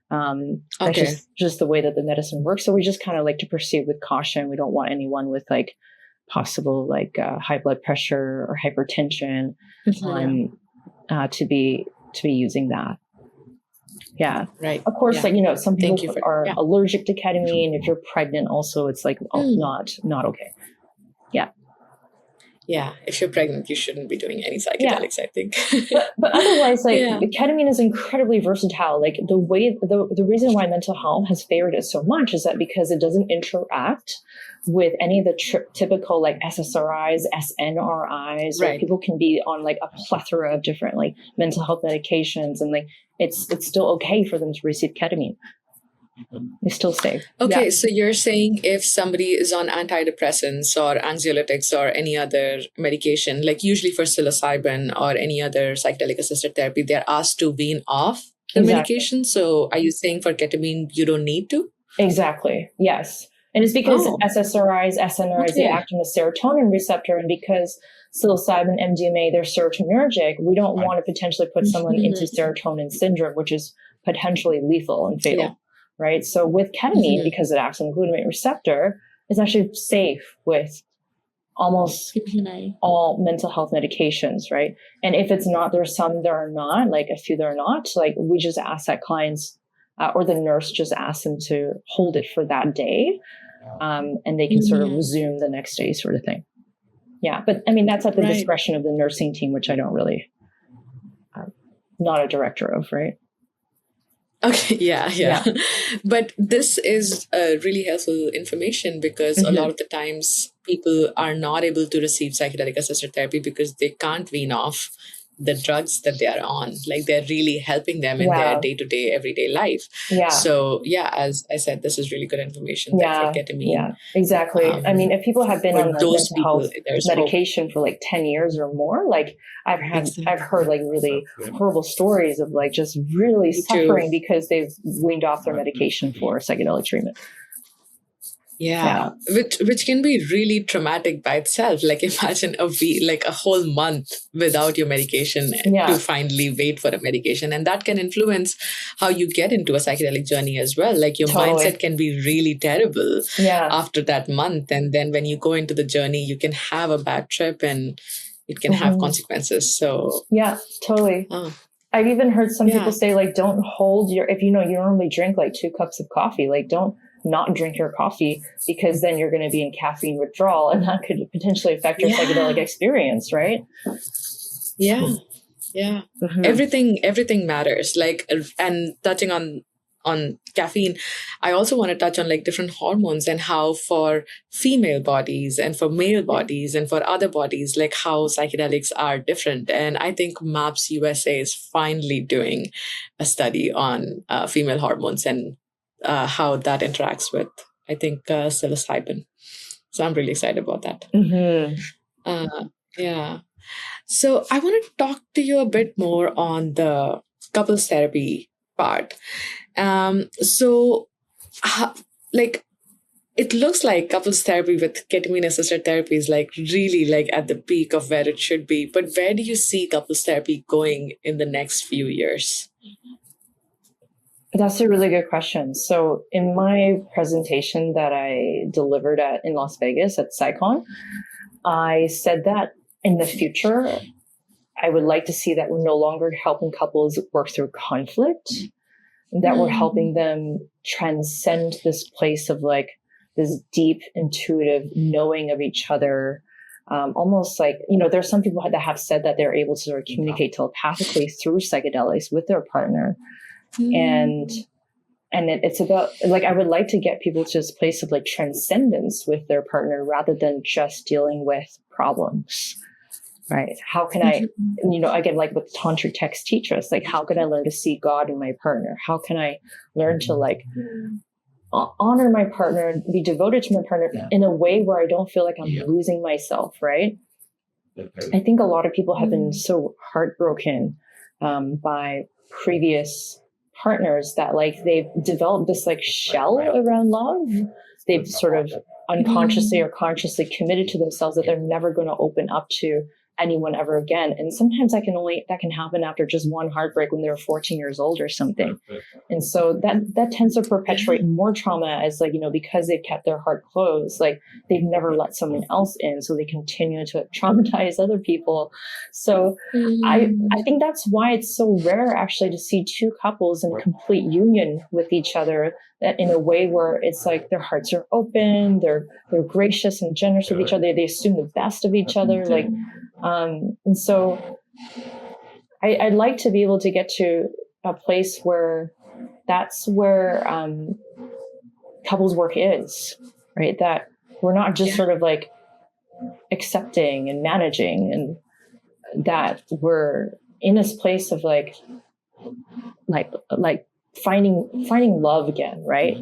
That's just the way that the medicine works. So we just kind of like to proceed with caution. We don't want anyone with like possible like high blood pressure or hypertension to be using that. Yeah. Right. Of course, like, some people are allergic to ketamine. If you're pregnant also, it's like not okay. Yeah. Yeah, if you're pregnant, you shouldn't be doing any psychedelics, I think. but otherwise, like the ketamine is incredibly versatile. Like the reason why mental health has favored it so much is that because it doesn't interact with any of the typical like SSRIs, SNRIs, where people can be on like a plethora of different like mental health medications, and like it's still okay for them to receive ketamine. They still stay. Okay, so you're saying if somebody is on antidepressants or anxiolytics or any other medication, like usually for psilocybin or any other psychedelic assisted therapy, they're asked to wean off the medication. So are you saying for ketamine, you don't need to? Exactly. Yes. And it's because SSRIs, SNRIs, they act on the serotonin receptor. And because psilocybin, MDMA, they're serotonergic, we don't want to potentially put someone into serotonin syndrome, which is potentially lethal and fatal. Yeah. Right. So with ketamine, because it acts on the glutamate receptor, it's actually safe with almost all mental health medications. Right. And if it's not, there's some that are not, like a few that are not, like we just ask that clients or the nurse just ask them to hold it for that day. and they can sort of resume the next day sort of thing. Yeah. But I mean, that's at the discretion of the nursing team, which I don't really, not a director of, right? Okay, yeah. But this is really helpful information because a lot of the times people are not able to receive psychedelic assisted therapy because they can't wean off the drugs that they are on. Like they're really helping them in their day-to-day, everyday life. Yeah. So as I said, this is really good information for ketamine. Yeah, exactly. I mean, if people have been on like mental health medication for like 10 years or more, like I've heard like really horrible stories of like just really suffering because they've weaned off their medication for psychedelic treatment. Yeah. Which can be really traumatic by itself. Like imagine a week, like a whole month without your medication to finally wait for a medication. And that can influence how you get into a psychedelic journey as well. Like your mindset can be really terrible after that month. And then when you go into the journey, you can have a bad trip and it can have consequences. So yeah, totally. I've even heard some people say like, don't hold if you normally drink like 2 cups of coffee, like don't not drink your coffee because then you're going to be in caffeine withdrawal and that could potentially affect your psychedelic experience, right? Yeah. Everything matters. Like, and touching on caffeine, I also want to touch on like different hormones and how for female bodies and for male bodies and for other bodies, like how psychedelics are different. And I think MAPS USA is finally doing a study on female hormones and how that interacts with, I think, psilocybin. So I'm really excited about that. So I want to talk to you a bit more on the couples therapy part. Like it looks like couples therapy with ketamine-assisted therapy is like really like at the peak of where it should be. But where do you see couples therapy going in the next few years? That's a really good question. So in my presentation that I delivered in Las Vegas at PsyCon, I said that in the future, I would like to see that we're no longer helping couples work through conflict, that we're helping them transcend this place of like this deep, intuitive knowing of each other. Almost like, there's some people that have said that they're able to sort of communicate telepathically through psychedelics with their partner. And it's about like, I would like to get people to this place of like transcendence with their partner rather than just dealing with problems, right? How can I, again, like what tantric texts teach us, like, how can I learn to see God in my partner? How can I learn to like honor my partner and be devoted to my partner in a way where I don't feel like I'm losing myself, right? I think a lot of people have been so heartbroken by previous partners that like they've developed this like shell around love. They've sort of unconsciously or consciously committed to themselves that they're never going to open up to anyone ever again. And sometimes that can happen after just one heartbreak when they're 14 years old or something. And so that tends to perpetuate more trauma as like, because they've kept their heart closed, like they've never let someone else in. So they continue to traumatize other people. So I think that's why it's so rare actually to see 2 couples in complete union with each other, that in a way where it's like their hearts are open, they're gracious and generous with each other. They assume the best of each other. Like, and so I'd like to be able to get to a place where that's where couples work is, right? That we're not just sort of like accepting and managing, and that we're in this place of like finding love again, right?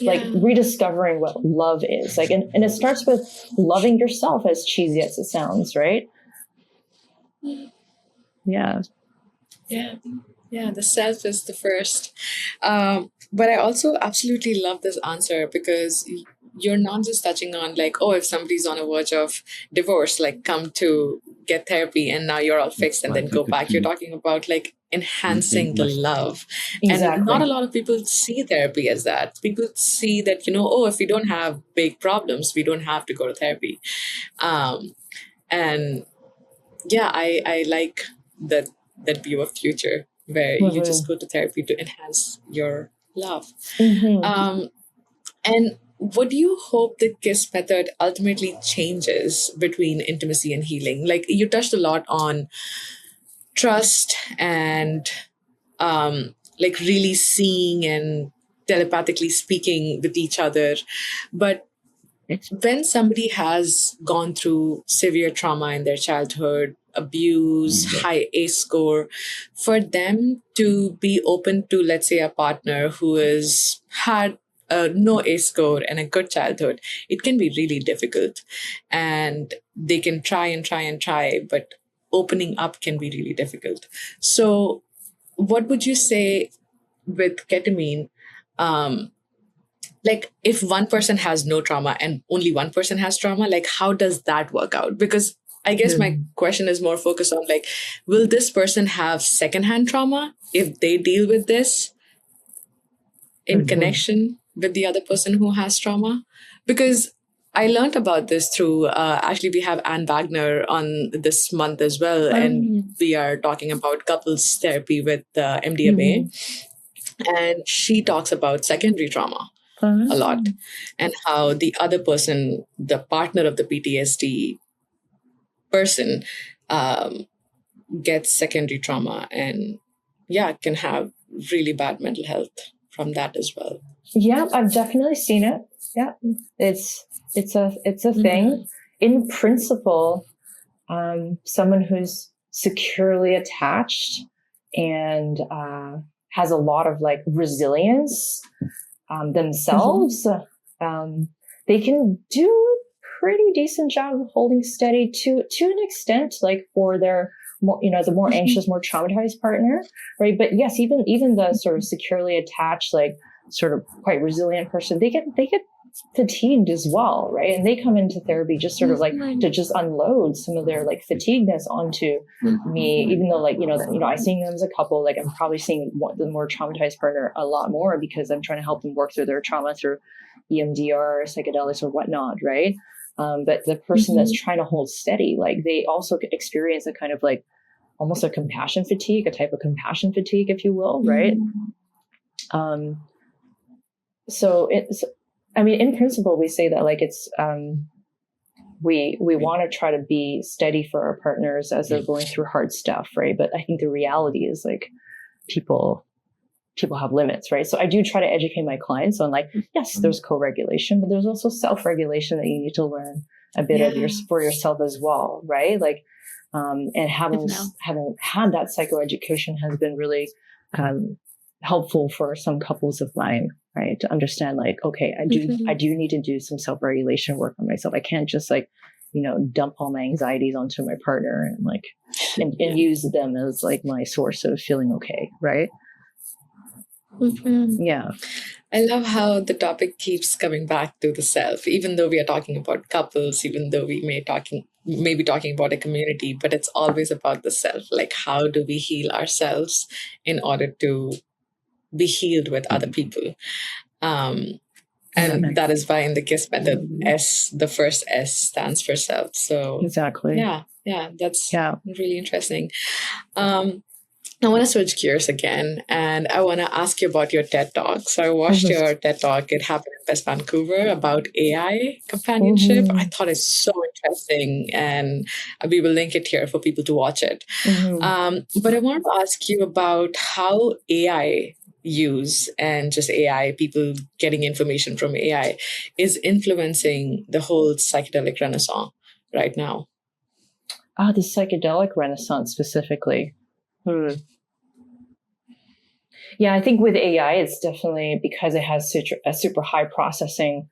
Like rediscovering what love is like, and it starts with loving yourself, as cheesy as it sounds, right? The self is the first, but I also absolutely love this answer because you're not just touching on like, if somebody's on a verge of divorce, like come to get therapy and now you're all fixed and then go back. You're talking about like enhancing the love. Exactly. And not a lot of people see therapy as that. People see that, if we don't have big problems, we don't have to go to therapy. And yeah, I like that view of future where you just go to therapy to enhance your love. And what do you hope the KISS method ultimately changes between intimacy and healing? Like you touched a lot on trust and like really seeing and telepathically speaking with each other. But when somebody has gone through severe trauma in their childhood, abuse, high ACE score, for them to be open to, let's say, a partner who has had a no ACE score and a good childhood, it can be really difficult. And they can try and try and try, but opening up can be really difficult. So what would you say with ketamine? Like if one person has no trauma and only one person has trauma, like how does that work out? Because I guess my question is more focused on like, will this person have secondhand trauma if they deal with this in connection with the other person who has trauma? Because I learned about this through, actually, we have Anne Wagner on this month as well. And we are talking about couples therapy with MDMA. And she talks about secondary trauma a lot and how the other person, the partner of the PTSD person, gets secondary trauma and can have really bad mental health from that as well. Yeah, I've definitely seen it. Yeah, it's a thing. In principle, someone who's securely attached and has a lot of like resilience themselves, they can do a pretty decent job of holding steady to an extent, like for their more, the more anxious, more traumatized partner, right? But yes, even the sort of securely attached, like sort of quite resilient person, they get fatigued as well, right? And they come into therapy just sort of like to just unload some of their like fatigueness onto me, even though like, I see them as a couple, like I'm probably seeing the more traumatized partner a lot more because I'm trying to help them work through their trauma through EMDR, psychedelics or whatnot, right? But the person that's trying to hold steady, like they also experience a kind of like almost a compassion fatigue, a type of compassion fatigue, if you will, right? So it's, in principle, we say that like it's, we want to try to be steady for our partners as they're going through hard stuff, right? But I think the reality is like people have limits, right? So I do try to educate my clients on like, yes, there's co-regulation, but there's also self-regulation that you need to learn a bit of for yourself as well, right? Like, and having had that psychoeducation has been really helpful for some couples of mine, right? To understand like, okay, I do need to do some self-regulation work on myself. I can't just like, dump all my anxieties onto my partner and like, and use them as like my source of feeling okay, right? Yeah. I love how the topic keeps coming back to the self, even though we are talking about couples, even though we may be talking about a community, but it's always about the self. Like, how do we heal ourselves in order to be healed with other people? And that is why in the KISS method, the first S stands for self. So exactly. Yeah, that's really interesting. I want to switch gears again, and I want to ask you about your TED Talk. So I watched your TED Talk. It happened in West Vancouver about AI companionship. I thought it's so interesting, and we will link it here for people to watch it. But I wanted to ask you about how AI use and just AI, people getting information from AI, is influencing the whole psychedelic renaissance right now. The psychedelic renaissance specifically. Yeah, I think with AI, it's definitely because it has such a super high processing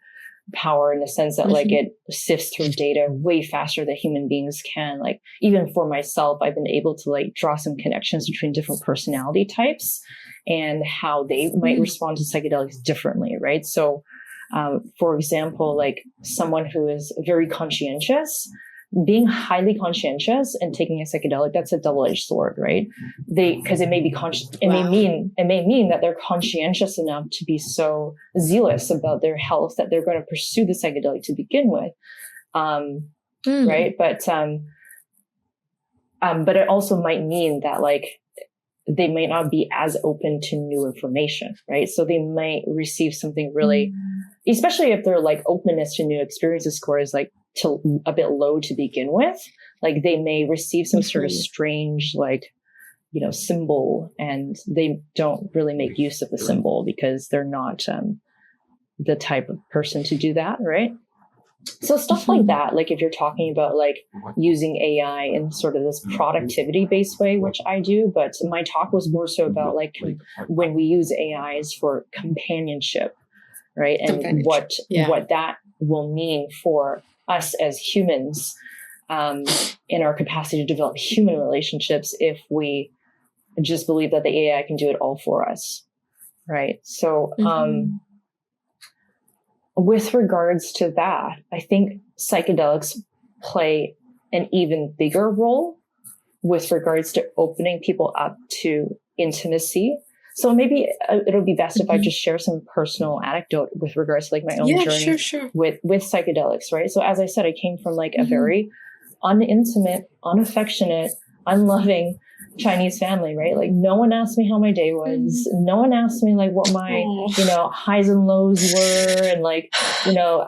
power in the sense that like it sifts through data way faster than human beings can. Like even for myself, I've been able to like draw some connections between different personality types and how they might respond to psychedelics differently, right? So, for example, like someone who is very conscientious, being highly conscientious and taking a psychedelic, that's a double-edged sword, right? Because it may be it may mean that they're conscientious enough to be so zealous about their health that they're going to pursue the psychedelic to begin with, right? But it also might mean that like they might not be as open to new information, right? So they might receive something really especially if their like openness to new experiences score is like a bit low to begin with, like they may receive some sort of strange, like, symbol, and they don't really make use of the symbol because they're not the type of person to do that, right? So stuff like that, like if you're talking about like using AI in sort of this productivity based way, which I do, but my talk was more so about like when we use AIs for companionship, right? And what that will mean for us as humans in our capacity to develop human relationships if we just believe that the AI can do it all for us, right? So with regards to that, I think psychedelics play an even bigger role with regards to opening people up to intimacy. So maybe it'll be best if I just share some personal anecdote with regards to like my own journey with psychedelics, right? So as I said, I came from like a very unintimate, unaffectionate, unloving Chinese family, right? Like no one asked me how my day was. No one asked me like what my, highs and lows were, and like,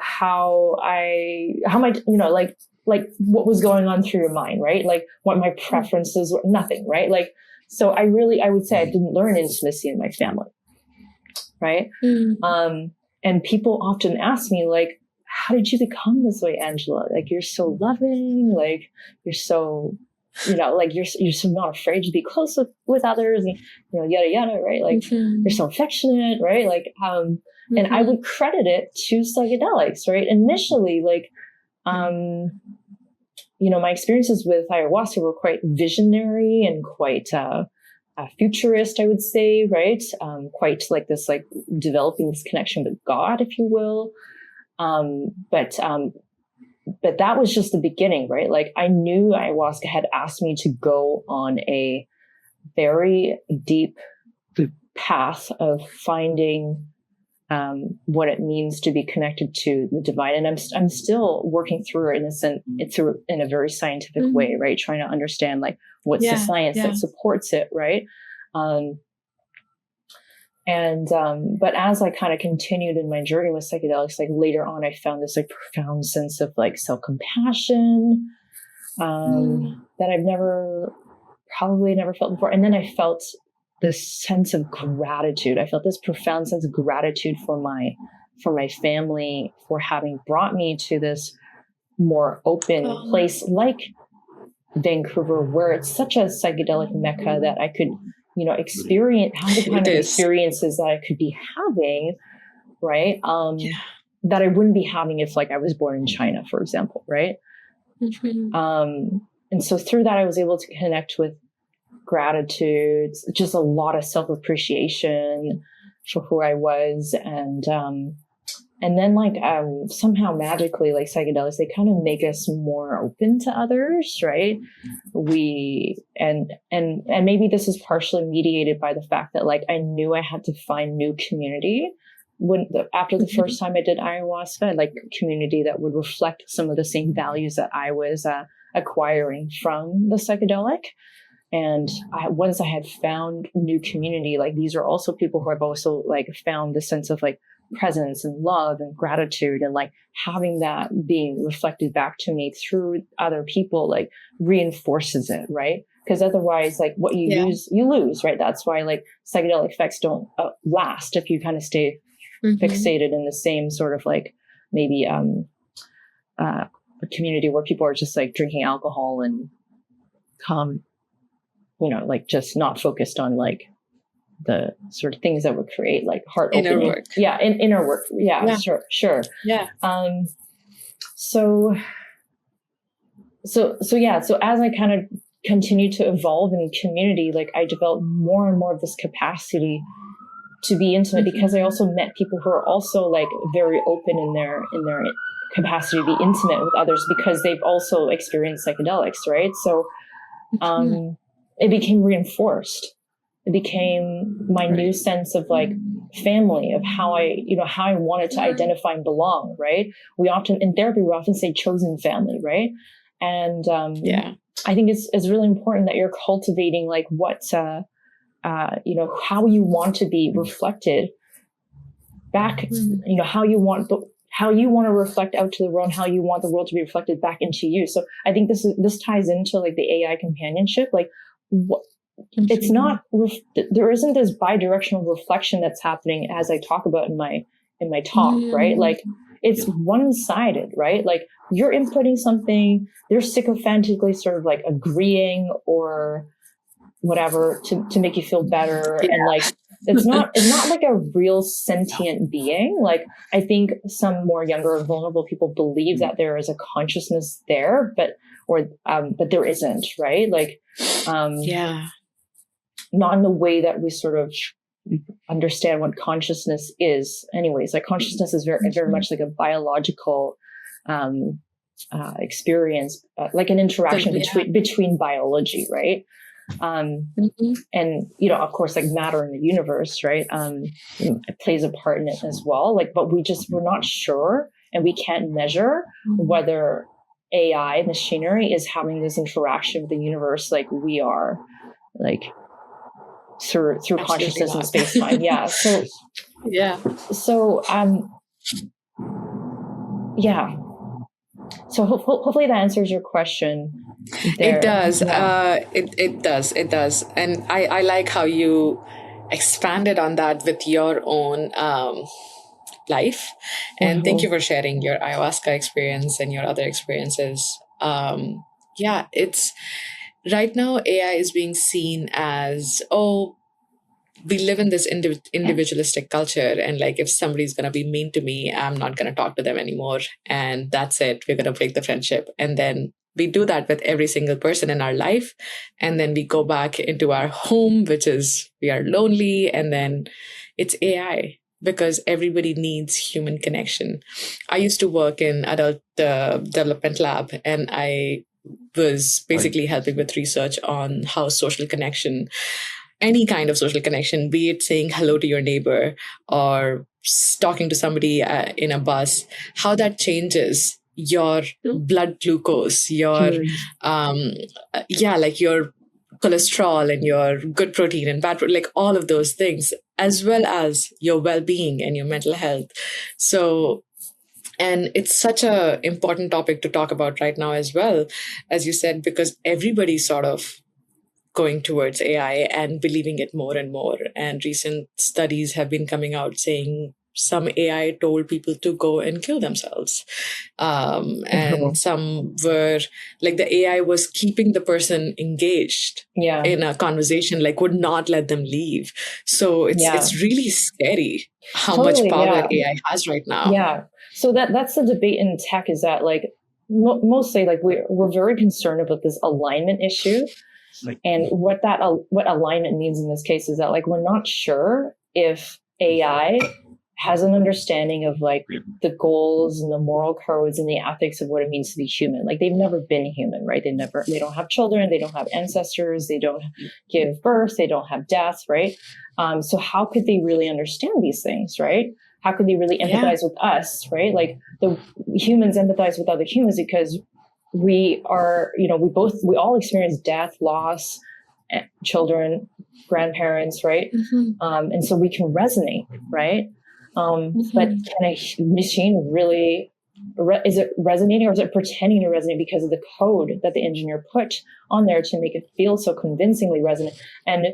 how my, like what was going on through your mind, right? Like what my preferences were, nothing, right? Like, so I would say I didn't learn intimacy in my family, right? And people often ask me like, how did you become this way, Angela? Like, you're so loving, like you're so, like you're so not afraid to be close with others, and yada yada, right? Like you're so affectionate, right? Like and I would credit it to psychedelics, right? Initially, like my experiences with ayahuasca were quite visionary and quite futurist, I would say, right? Quite like this, like developing this connection with God, if you will. But that was just the beginning, right? Like I knew ayahuasca had asked me to go on a very deep path of finding what it means to be connected to the divine. And I'm still working through it in a very scientific way, right? Trying to understand like what's the science that supports it, right? But as I kind of continued in my journey with psychedelics, like later on, I found this like profound sense of like self-compassion that I've probably never felt before. And then I felt this sense of gratitude. I felt this profound sense of gratitude for my family for having brought me to this more open place like Vancouver, where it's such a psychedelic mecca that I could have the kind of experiences that I could be having, right? That I wouldn't be having if like I was born in China, for example, right? And so through that, I was able to connect with gratitude, just a lot of self-appreciation for who I was. And then like somehow magically, like psychedelics, they kind of make us more open to others, right? And maybe this is partially mediated by the fact that like I knew I had to find new community after the first time I did ayahuasca, like community that would reflect some of the same values that I was acquiring from the psychedelic. And once I had found new community, like these are also people who I've also like found the sense of like presence and love and gratitude, and like having that being reflected back to me through other people like reinforces it, right? Because otherwise, like what you use, you lose, right? That's why like psychedelic effects don't last if you kind of stay fixated in the same sort of like maybe a community where people are just like drinking alcohol and like just not focused on like the sort of things that would create like heart opening. Inner work. Yeah, inner work. Yeah. Sure. Yeah. So as I kind of continued to evolve in community, like I developed more and more of this capacity to be intimate, because I also met people who are also like very open in their capacity to be intimate with others, because they've also experienced psychedelics, right? So it became reinforced. It became my new sense of like family, of how I wanted to identify and belong, right? In therapy, we often say chosen family, right? And I think it's really important that you're cultivating like what, how you want to be reflected back, how you want to reflect out to the world, how you want the world to be reflected back into you. So I think this ties into like the AI companionship. Like, it's not, there isn't this bi-directional reflection that's happening as I talk about in my talk, right? Like, it's one-sided, right? Like, you're inputting something, they're sycophantically sort of like agreeing or whatever to make you feel better. And like, it's not like a real sentient being. Like, I think some more younger or vulnerable people believe that there is a consciousness there, but there isn't, right? Like, not in the way that we sort of understand what consciousness is. Anyways, like, consciousness is very, very much like a biological experience, like an interaction between biology, right? And of course, like, matter in the universe, right? It plays a part in it as well. Like, but we're not sure, and we can't measure whether AI machinery is having this interaction with the universe like we are, like through consciousness and space time. Yeah. So So hopefully that answers your question. There. It does. Yeah. It does. And I like how you expanded on that with your own life. And thank you for sharing your ayahuasca experience and your other experiences. It's right now AI is being seen as, we live in this individualistic culture, and like, if somebody's going to be mean to me, I'm not going to talk to them anymore, and that's it. We're going to break the friendship. And then we do that with every single person in our life, and then we go back into our home, which is, we are lonely, and then it's AI, because everybody needs human connection. I used to work in adult development lab, and I was basically helping with research on how social connection, any kind of social connection, be it saying hello to your neighbor or talking to somebody in a bus, how that changes your blood glucose, your like your cholesterol and your good protein and bad protein, like all of those things, as well as your well-being and your mental health. So, and it's such a important topic to talk about right now as well, as you said, because everybody's sort of going towards AI and believing it more and more. And recent studies have been coming out saying some AI told people to go and kill themselves. And some were like, the AI was keeping the person engaged in a conversation, like would not let them leave. So it's really scary how much power AI has right now. Yeah. So that's the debate in tech, is that like mostly like we're very concerned about this alignment issue. And what alignment means in this case is that like, we're not sure if AI has an understanding of like the goals and the moral codes and the ethics of what it means to be human. Like, they've never been human, right? They don't have children, they don't have ancestors, they don't give birth, they don't have death, right? So how could they really understand these things, right? How could they really empathize with us, right? Like, the humans empathize with other humans because we are, we all experience death, loss, children, grandparents, right? And so we can resonate, right? But can a machine really, is it resonating, or is it pretending to resonate because of the code that the engineer put on there to make it feel so convincingly resonant? And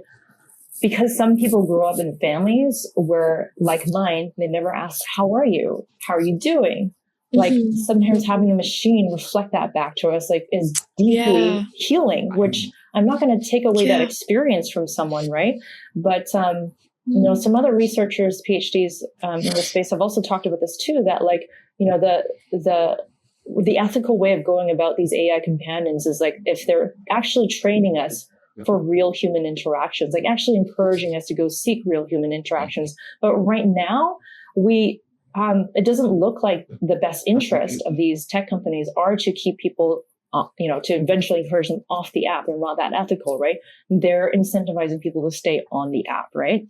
because some people grow up in families where, like mine, they never asked, how are you? How are you doing? Like, sometimes having a machine reflect that back to us, like, is deeply healing, which I'm not going to take away that experience from someone, right? But, some other researchers, PhDs in the space have also talked about this too, that like, the ethical way of going about these AI companions is like, if they're actually training us for real human interactions, like actually encouraging us to go seek real human interactions. But right now, it doesn't look like the best interest of these tech companies are to keep people, to eventually encourage them off the app. They're not that ethical, right? They're incentivizing people to stay on the app, right?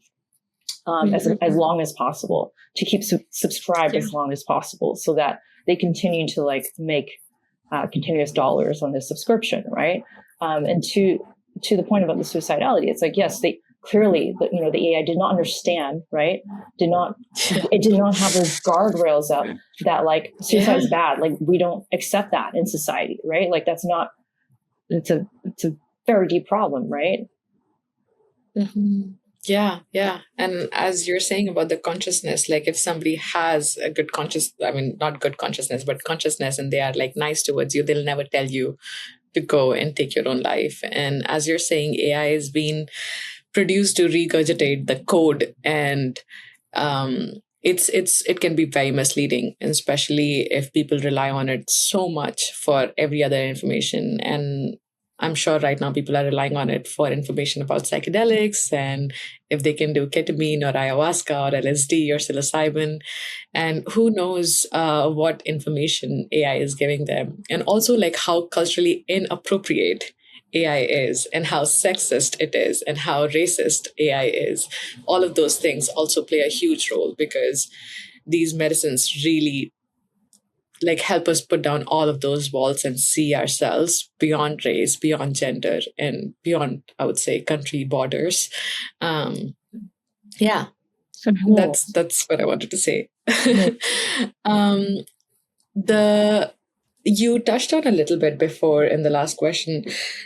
As long as possible, to keep subscribed as long as possible, so that they continue to like make continuous dollars on this subscription, right? And to the point about the suicidality, it's like, yes, clearly, the AI did not understand, right? It did not have those guardrails up that like suicide is bad. Like we don't accept that in society, right? Like that's not, it's a very deep problem, right? Mm-hmm. Yeah. And as you're saying about the consciousness, like if somebody has a good not good consciousness, but consciousness, and they are like nice towards you, they'll never tell you to go and take your own life. And as you're saying, AI is being produced to regurgitate the code, and it can be very misleading, especially if people rely on it so much for every other information. And I'm sure right now people are relying on it for information about psychedelics, and if they can do ketamine or ayahuasca or LSD or psilocybin, and who knows what information AI is giving them. And also like how culturally inappropriate AI is, and how sexist it is, and how racist AI is. All of those things also play a huge role, because these medicines really like help us put down all of those walls and see ourselves beyond race, beyond gender, and beyond, I would say, country borders. Yeah, that's what I wanted to say. You touched on a little bit before in the last question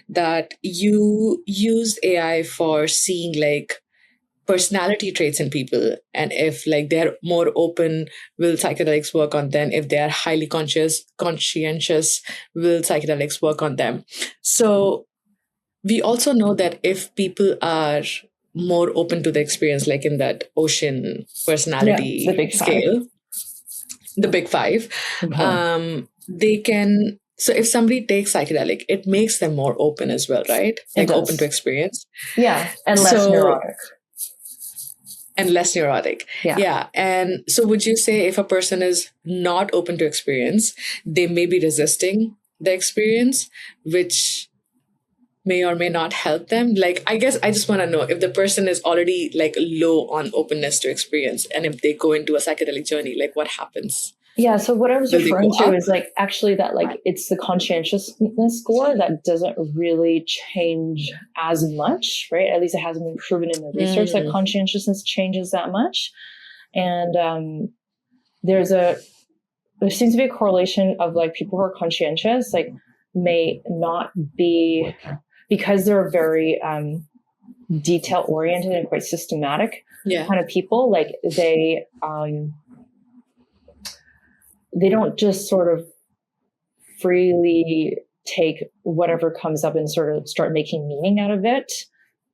that you used AI for seeing like personality traits in people, and if like they're more open, will psychedelics work on them? If they are highly conscientious, will psychedelics work on them? So we also know that if people are more open to the experience, like in that Osheen personality scale, the big five, they can. So if somebody takes psychedelic, it makes them more open as well, right? Like open to experience. Yeah, and less neurotic. And less neurotic. Yeah. And so would you say if a person is not open to experience, they may be resisting the experience, which may or may not help them? Like, I guess I just want to know if the person is already like low on openness to experience, and if they go into a psychedelic journey, like what happens? Yeah, so what I was referring to is like actually that like it's the conscientiousness score that doesn't really change as much, right? At least it hasn't been proven in the research that conscientiousness changes that much. And there seems to be a correlation of like people who are conscientious, like may not be, because they're very detail oriented and quite systematic kind of people, like they don't just sort of freely take whatever comes up and sort of start making meaning out of it.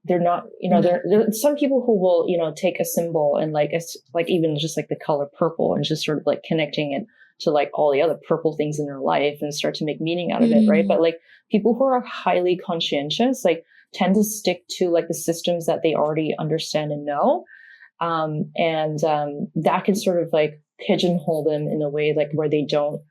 They're not, there are some people who will, take a symbol and like, it's like even just like the color purple and just sort of like connecting it to like all the other purple things in their life and start to make meaning out of it. Right. But like people who are highly conscientious, like tend to stick to like the systems that they already understand and know. And that can sort of like pigeonhole them in a way like where they don't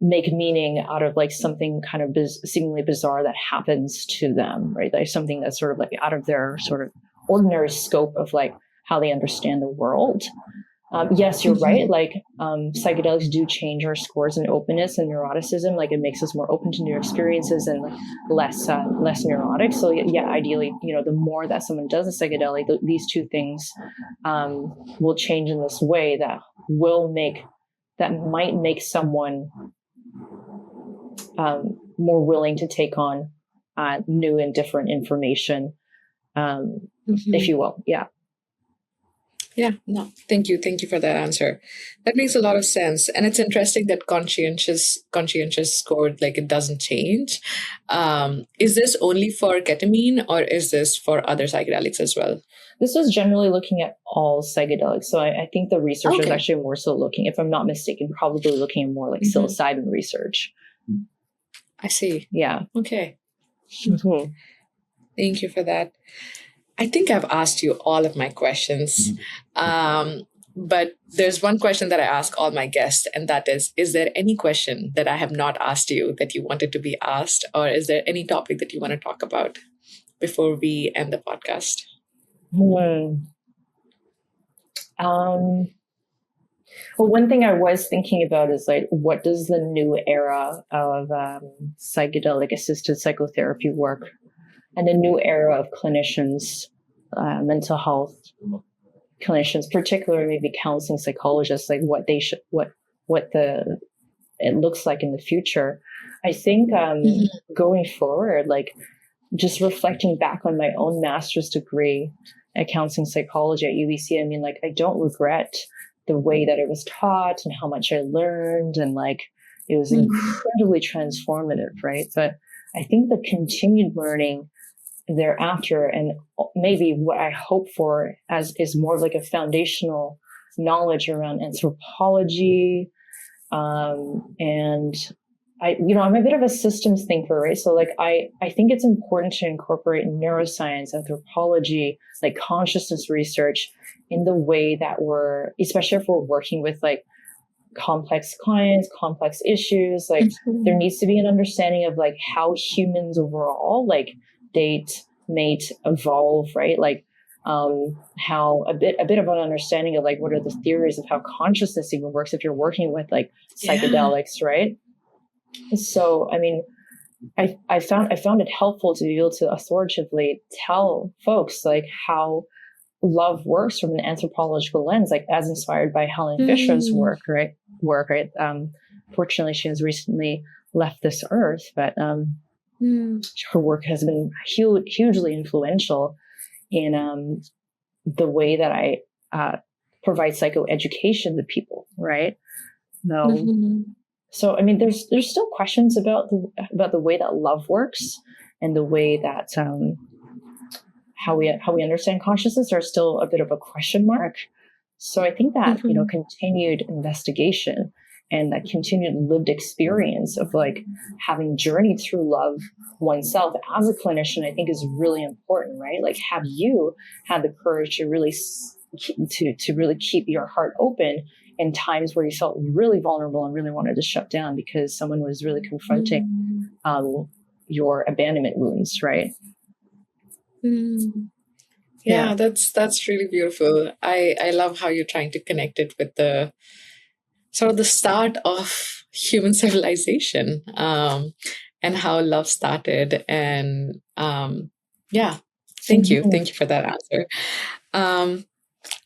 make meaning out of like something kind of seemingly bizarre that happens to them, right? Like something that's sort of like out of their sort of ordinary scope of like how they understand the world. Yes, you're right. Like psychedelics do change our scores in openness and neuroticism. Like it makes us more open to new experiences and like less neurotic. So yeah, ideally, the more that someone does a psychedelic, these two things will change in this way that might make someone more willing to take on new and different information, if you will. Yeah. Yeah, no, thank you. Thank you for that answer. That makes a lot of sense. And it's interesting that conscientious score, like it doesn't change. Is this only for ketamine or is this for other psychedelics as well? This was generally looking at all psychedelics. So I think the research is actually more so looking, if I'm not mistaken, probably looking at more like psilocybin research. I see. Yeah. Okay. Thank you for that. I think I've asked you all of my questions, but there's one question that I ask all my guests, and that is there any question that I have not asked you that you wanted to be asked, or is there any topic that you want to talk about before we end the podcast? Well, one thing I was thinking about is like, what does the new era of psychedelic assisted psychotherapy work and a new era of clinicians, mental health clinicians, particularly maybe counseling psychologists, like what they should, it looks like in the future. I think going forward, like just reflecting back on my own master's degree at counseling psychology at UBC, I mean, like, I don't regret the way that it was taught and how much I learned, and like it was incredibly transformative, right? But I think the continued learning thereafter, and maybe what I hope for is more of like a foundational knowledge around anthropology, and I'm a bit of a systems thinker, right? So like, I think it's important to incorporate neuroscience, anthropology, like consciousness research in the way that especially if we're working with like complex clients, complex issues, like there needs to be an understanding of like how humans overall, like date, mate, evolve, right? Like, how a bit of an understanding of like, what are the theories of how consciousness even works if you're working with like psychedelics, right? So, I mean, I found it helpful to be able to authoritatively tell folks like how love works from an anthropological lens, like as inspired by Helen Fisher's work, right? Fortunately, she has recently left this earth, but her work has been hugely influential in the way that I provide psychoeducation to people, right? So, I mean, there's still questions about the way that love works and the way that how we understand consciousness are still a bit of a question mark. So I think that continued investigation and that continued lived experience of like having journeyed through love oneself as a clinician, I think is really important, right? Like, have you had the courage to really really keep your heart open in times where you felt really vulnerable and really wanted to shut down because someone was really confronting your abandonment wounds, right? Yeah, that's really beautiful. I love how you're trying to connect it with the sort of the start of human civilization, and how love started. And thank you for that answer.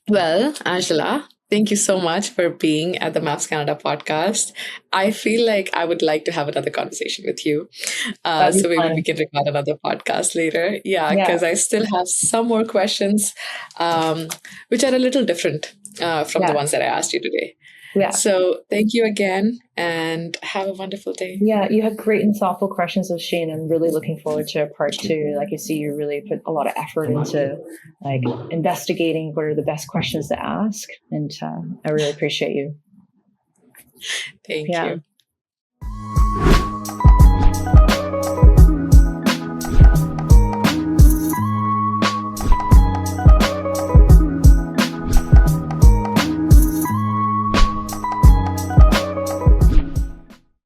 Well, Angela, thank you so much for being at the MAPS Canada podcast. I feel like I would like to have another conversation with you. So maybe we can record another podcast later. Yeah, because I still have some more questions, which are a little different from the ones that I asked you today. Yeah. So thank you again, and have a wonderful day. Yeah, you have great and thoughtful questions, Osheen. I'm really looking forward to part 2. Like you see, you really put a lot of effort into like investigating what are the best questions to ask, and I really appreciate you. Thank you.